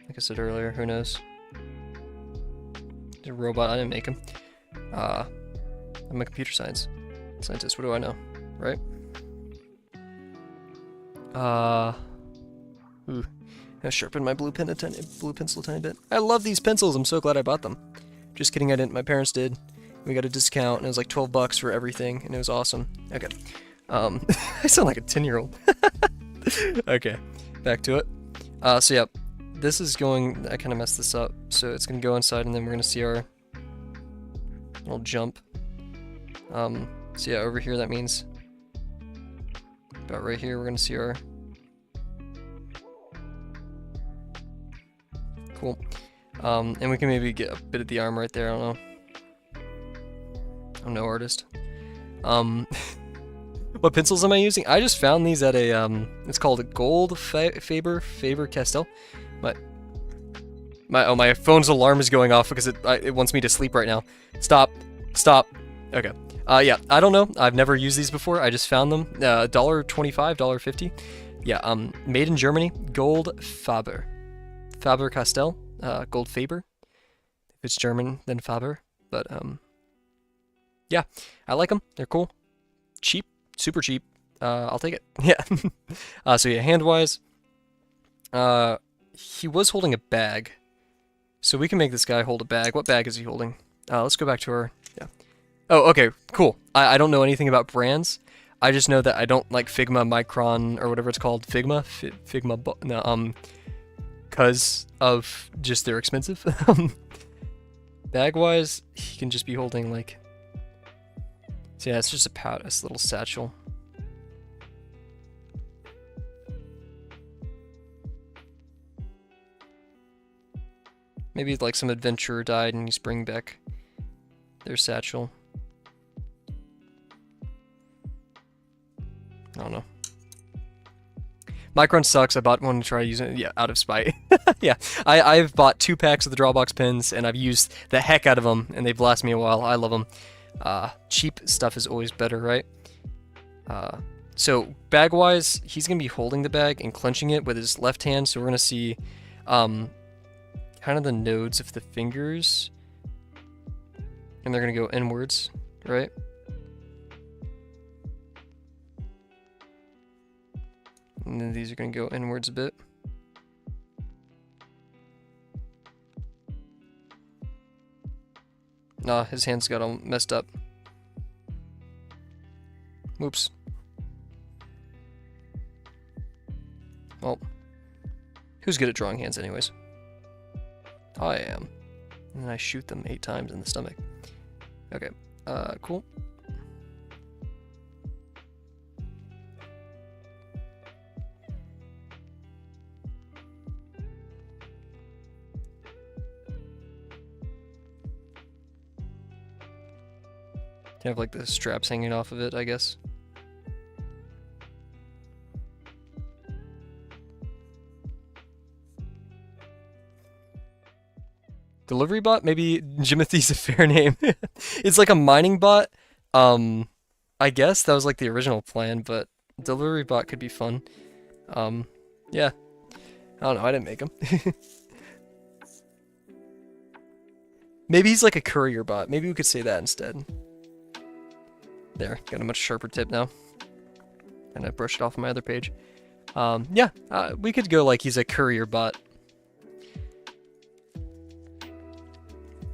Like I said earlier, who knows? He's a robot, I didn't make him. I'm a computer scientist. What do I know, right? Ooh. I sharpened my blue pencil a tiny bit. I love these pencils, I'm so glad I bought them. Just kidding, I didn't, my parents did. We got a discount, and it was like 12 bucks for everything, and it was awesome. Okay. I sound like a 10-year-old. Okay, back to it. So yeah, this is going, I kind of messed this up, so it's going to go inside, and then we're going to see our little jump. So yeah, over here, that means about right here, we're going to see our... Cool. And we can maybe get a bit of the arm right there, I don't know. I'm no artist. What pencils am I using? I just found these at a, it's called a Gold Faber-Castell. My phone's alarm is going off because it wants me to sleep right now. Stop. Okay. Yeah, I don't know. I've never used these before. I just found them. $1.25, $1.50. Yeah, made in Germany. Gold Faber-Castell. Gold Faber. If it's German, then Faber. But, yeah, I like them. They're cool. Cheap. Super cheap. I'll take it. Yeah. So yeah, hand-wise, he was holding a bag. So we can make this guy hold a bag. What bag is he holding? Let's go back to our... Yeah. Oh, okay, cool. I don't know anything about brands. I just know that I don't like Figma, Micron, or whatever it's called. Figma? No, because of just they're expensive. Bag-wise, he can just be holding, like... So yeah, it's just a little satchel. Maybe like some adventurer died and he's bringing back their satchel. I don't know. Micron sucks. I bought one to try using it, yeah, out of spite. Yeah, I've bought 2 packs of the Drawbox pens and I've used the heck out of them and they've lasted me a while. I love them. Cheap stuff is always better, right? So bag-wise, he's gonna be holding the bag and clenching it with his left hand. So we're gonna see, kind of the nodes of the fingers, and they're gonna go inwards, right? And then these are gonna go inwards a bit. Nah, his hands got all messed up. Oops. Well, who's good at drawing hands anyways? I am. And then I shoot them 8 times in the stomach. Okay, cool. Have like the straps hanging off of it, I guess. Delivery bot? Maybe Jimmothy's a fair name. It's like a mining bot. I guess that was like the original plan, but delivery bot could be fun. Yeah. I don't know, I didn't make him. Maybe he's like a courier bot. Maybe we could say that instead. There, got a much sharper tip now. And I brushed it off on my other page. Yeah, we could go like he's a courier bot.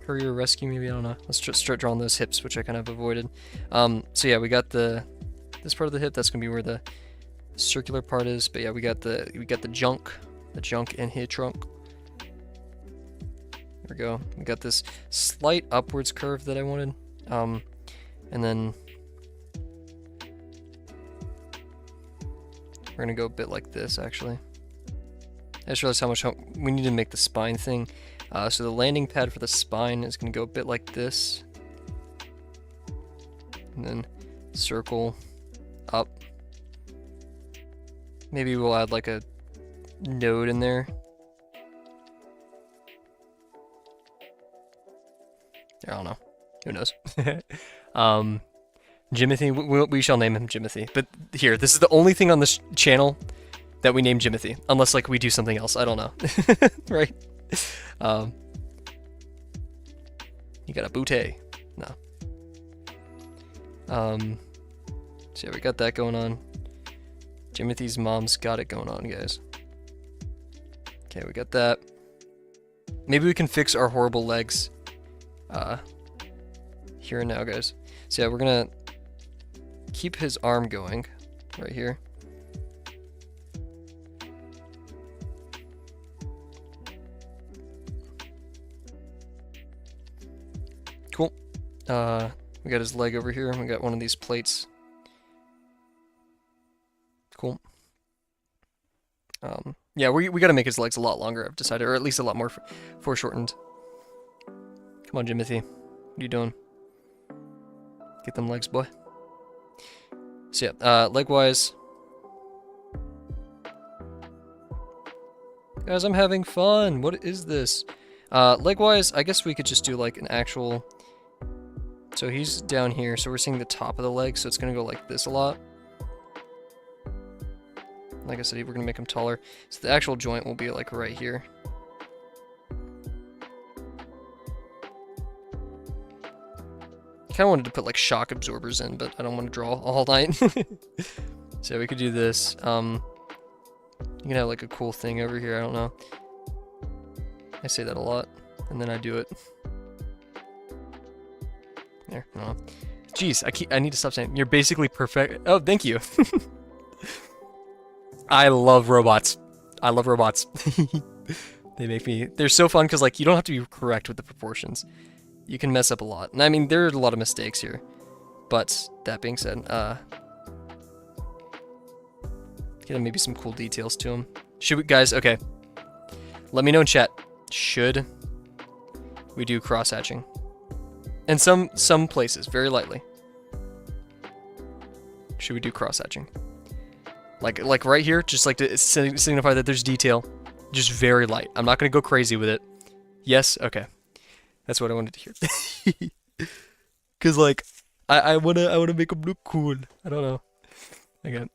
Courier rescue, maybe, I don't know. Let's just start drawing those hips, which I kind of avoided. So yeah, we got this part of the hip. That's gonna be where the circular part is. But yeah, we got the junk in his trunk. There we go. We got this slight upwards curve that I wanted. And then we're gonna go a bit like this, actually. I just realized how much we need to make the spine thing. So the landing pad for the spine is gonna go a bit like this. And then circle up. Maybe we'll add like a node in there. I don't know. Who knows? Jimmothy, we shall name him Jimmothy. But here, this is the only thing on this channel that we name Jimmothy. Unless, like, we do something else. I don't know. Right? You got a booty. No. So yeah, we got that going on. Jimmothy's mom's got it going on, guys. Okay, we got that. Maybe we can fix our horrible legs. Here and now, guys. So yeah, we're gonna keep his arm going right here. Cool. We got his leg over here. We got one of these plates. Cool. Yeah, we got to make his legs a lot longer, I've decided, or at least a lot more foreshortened. Come on, Jimmothy. What are you doing? Get them legs, boy. So yeah, leg-wise. Guys, I'm having fun. What is this? Leg-wise, I guess we could just do like an actual... So he's down here, so we're seeing the top of the leg, so it's going to go like this a lot. Like I said, we're going to make him taller. So the actual joint will be like right here. I kind of wanted to put like shock absorbers in, but I don't want to draw all night. So we could do this. You can have like a cool thing over here, I don't know. I say that a lot, and then I do it. There, I don't know. Jeez, I need to stop saying, you're basically perfect. Oh, thank you. I love robots. I love robots. They make me, they're so fun because like you don't have to be correct with the proportions. You can mess up a lot. And I mean, there are a lot of mistakes here. But that being said, get maybe some cool details to them. Should we, guys, okay. Let me know in chat. Should we do cross-hatching? And some places, very lightly. Should we do cross-hatching? Like right here, just like to signify that there's detail. Just very light. I'm not gonna go crazy with it. Yes? Okay. That's what I wanted to hear. Cause like, I wanna make them look cool. I don't know. Okay.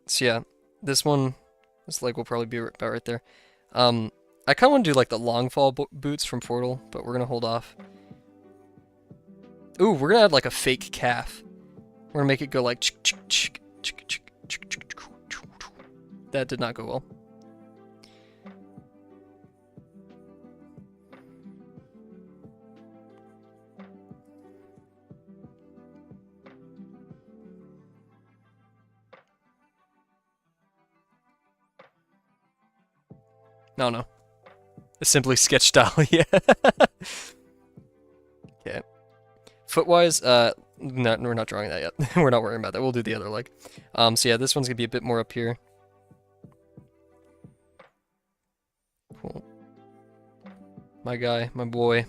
So yeah, this leg will probably be about right there. I kind of want to do like the long fall boots from Portal, but we're gonna hold off. Ooh, we're gonna add like a fake calf. We're gonna make it go like. That did not go well. No. It's simply sketch style, yeah. Okay. Foot-wise, no, we're not drawing that yet. We're not worrying about that. We'll do the other leg. So yeah, this one's gonna be a bit more up here. Cool. My guy, my boy.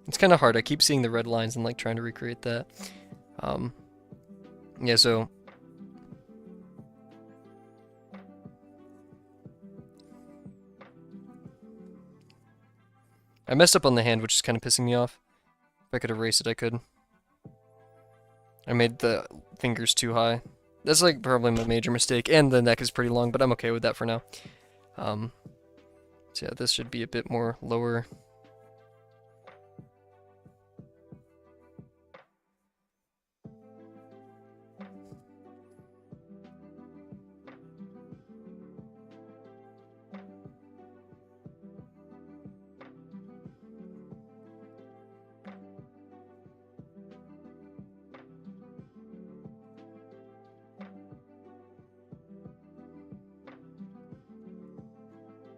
It's kind of hard. I keep seeing the red lines and like trying to recreate that. Yeah, so I messed up on the hand, which is kind of pissing me off. If I could erase it, I could. I made the fingers too high. That's like probably my major mistake, and the neck is pretty long, but I'm okay with that for now. So yeah, this should be a bit more lower.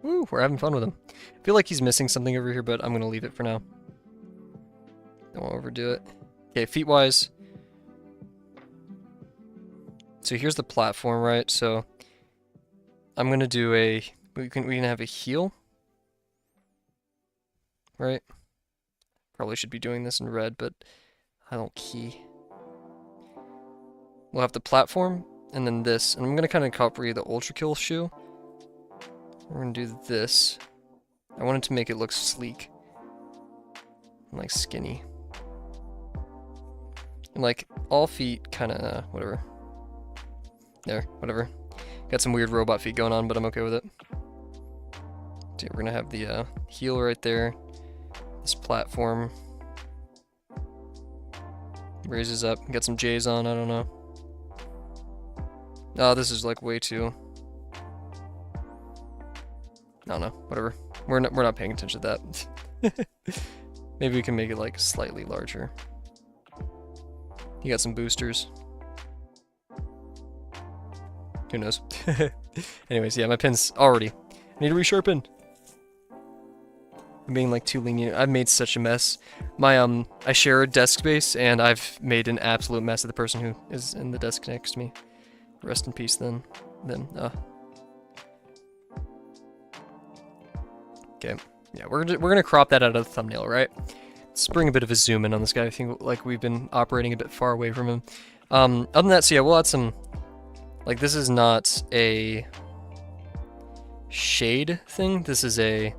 Woo, we're having fun with him. I feel like he's missing something over here, but I'm going to leave it for now. Don't want to overdo it. Okay, feet-wise. So here's the platform, right? So I'm going to do a... We can have a heel. Right? Probably should be doing this in red, but I don't key. We'll have the platform, and then this. And I'm going to kind of copy the Ultra Kill shoe. We're gonna do this. I wanted to make it look sleek. And like skinny. And like all feet kinda whatever. There, whatever. Got some weird robot feet going on, but I'm okay with it. So yeah, we're gonna have the heel right there. This platform. Raises up. Got some J's on, I don't know. Oh, this is like way too... I don't know, whatever. We're not paying attention to that. Maybe we can make it like slightly larger. You got some boosters. Who knows? Anyways, yeah, my pen's already. I need to resharpen. I'm being like too lenient. I've made such a mess. My I share a desk space and I've made an absolute mess of the person who is in the desk next to me. Rest in peace then. Okay, yeah, we're gonna crop that out of the thumbnail, right? Let's bring a bit of a zoom in on this guy. I think like we've been operating a bit far away from him. Other than that, so yeah, we'll add some. Like this is not a shade thing. This is a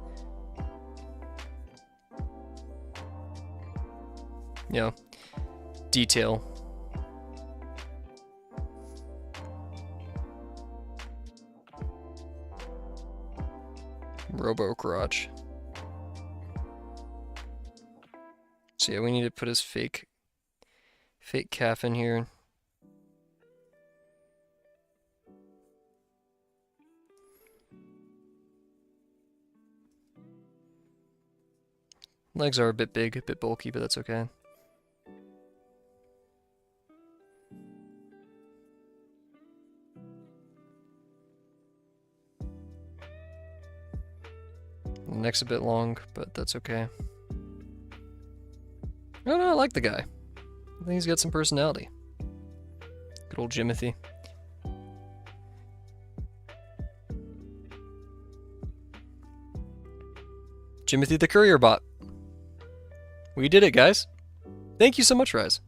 detail. Robo crotch. So yeah, we need to put his fake calf in here. Legs are a bit big, a bit bulky, but that's okay. The neck's a bit long, but that's okay. I don't know, I like the guy. I think he's got some personality. Good old Jimmothy. Jimmothy the courier bot. We did it, guys. Thank you so much, Rise.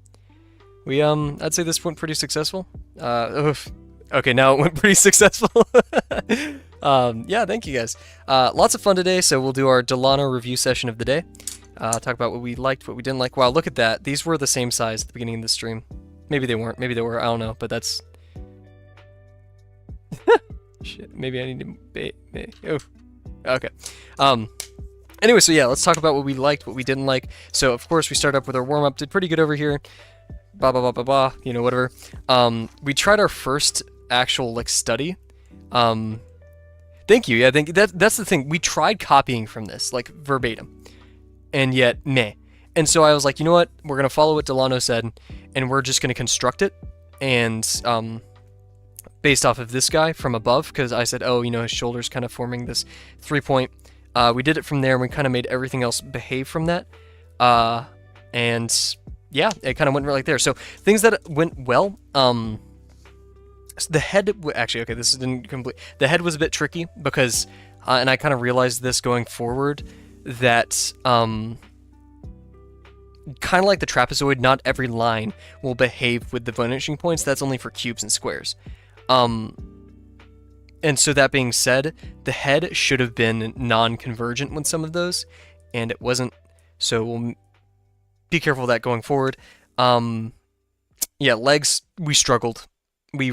We, I'd say this went pretty successful. Okay, now it went pretty successful. Yeah, thank you guys. Lots of fun today, so we'll do our Delano review session of the day. Talk about what we liked, what we didn't like. Wow, look at that. These were the same size at the beginning of the stream. Maybe they weren't. Maybe they were. I don't know, but that's... Shit, maybe I need to... Oh, okay. Anyway, so yeah, let's talk about what we liked, what we didn't like. So, of course, we started up with our warm-up. Did pretty good over here. Blah, blah, blah, blah, blah. You know, whatever. We tried our first actual, like, study. Thank you. Yeah, that's the thing. We tried copying from this, like, verbatim. And yet, meh. And so I was like, you know what? We're going to follow what Delano said, and we're just going to construct it. And, based off of this guy from above, because I said, oh, you know, his shoulder's kind of forming this 3-point. We did it from there, and we kind of made everything else behave from that. And yeah, it kind of went right there. So things that went well, the head, actually, okay, this didn't complete. The head was a bit tricky because, and I kind of realized this going forward, that kind of like the trapezoid, not every line will behave with the vanishing points. That's only for cubes and squares. And so that being said, the head should have been non-convergent with some of those, and it wasn't. So we'll be careful of that going forward. Yeah, legs, we struggled. We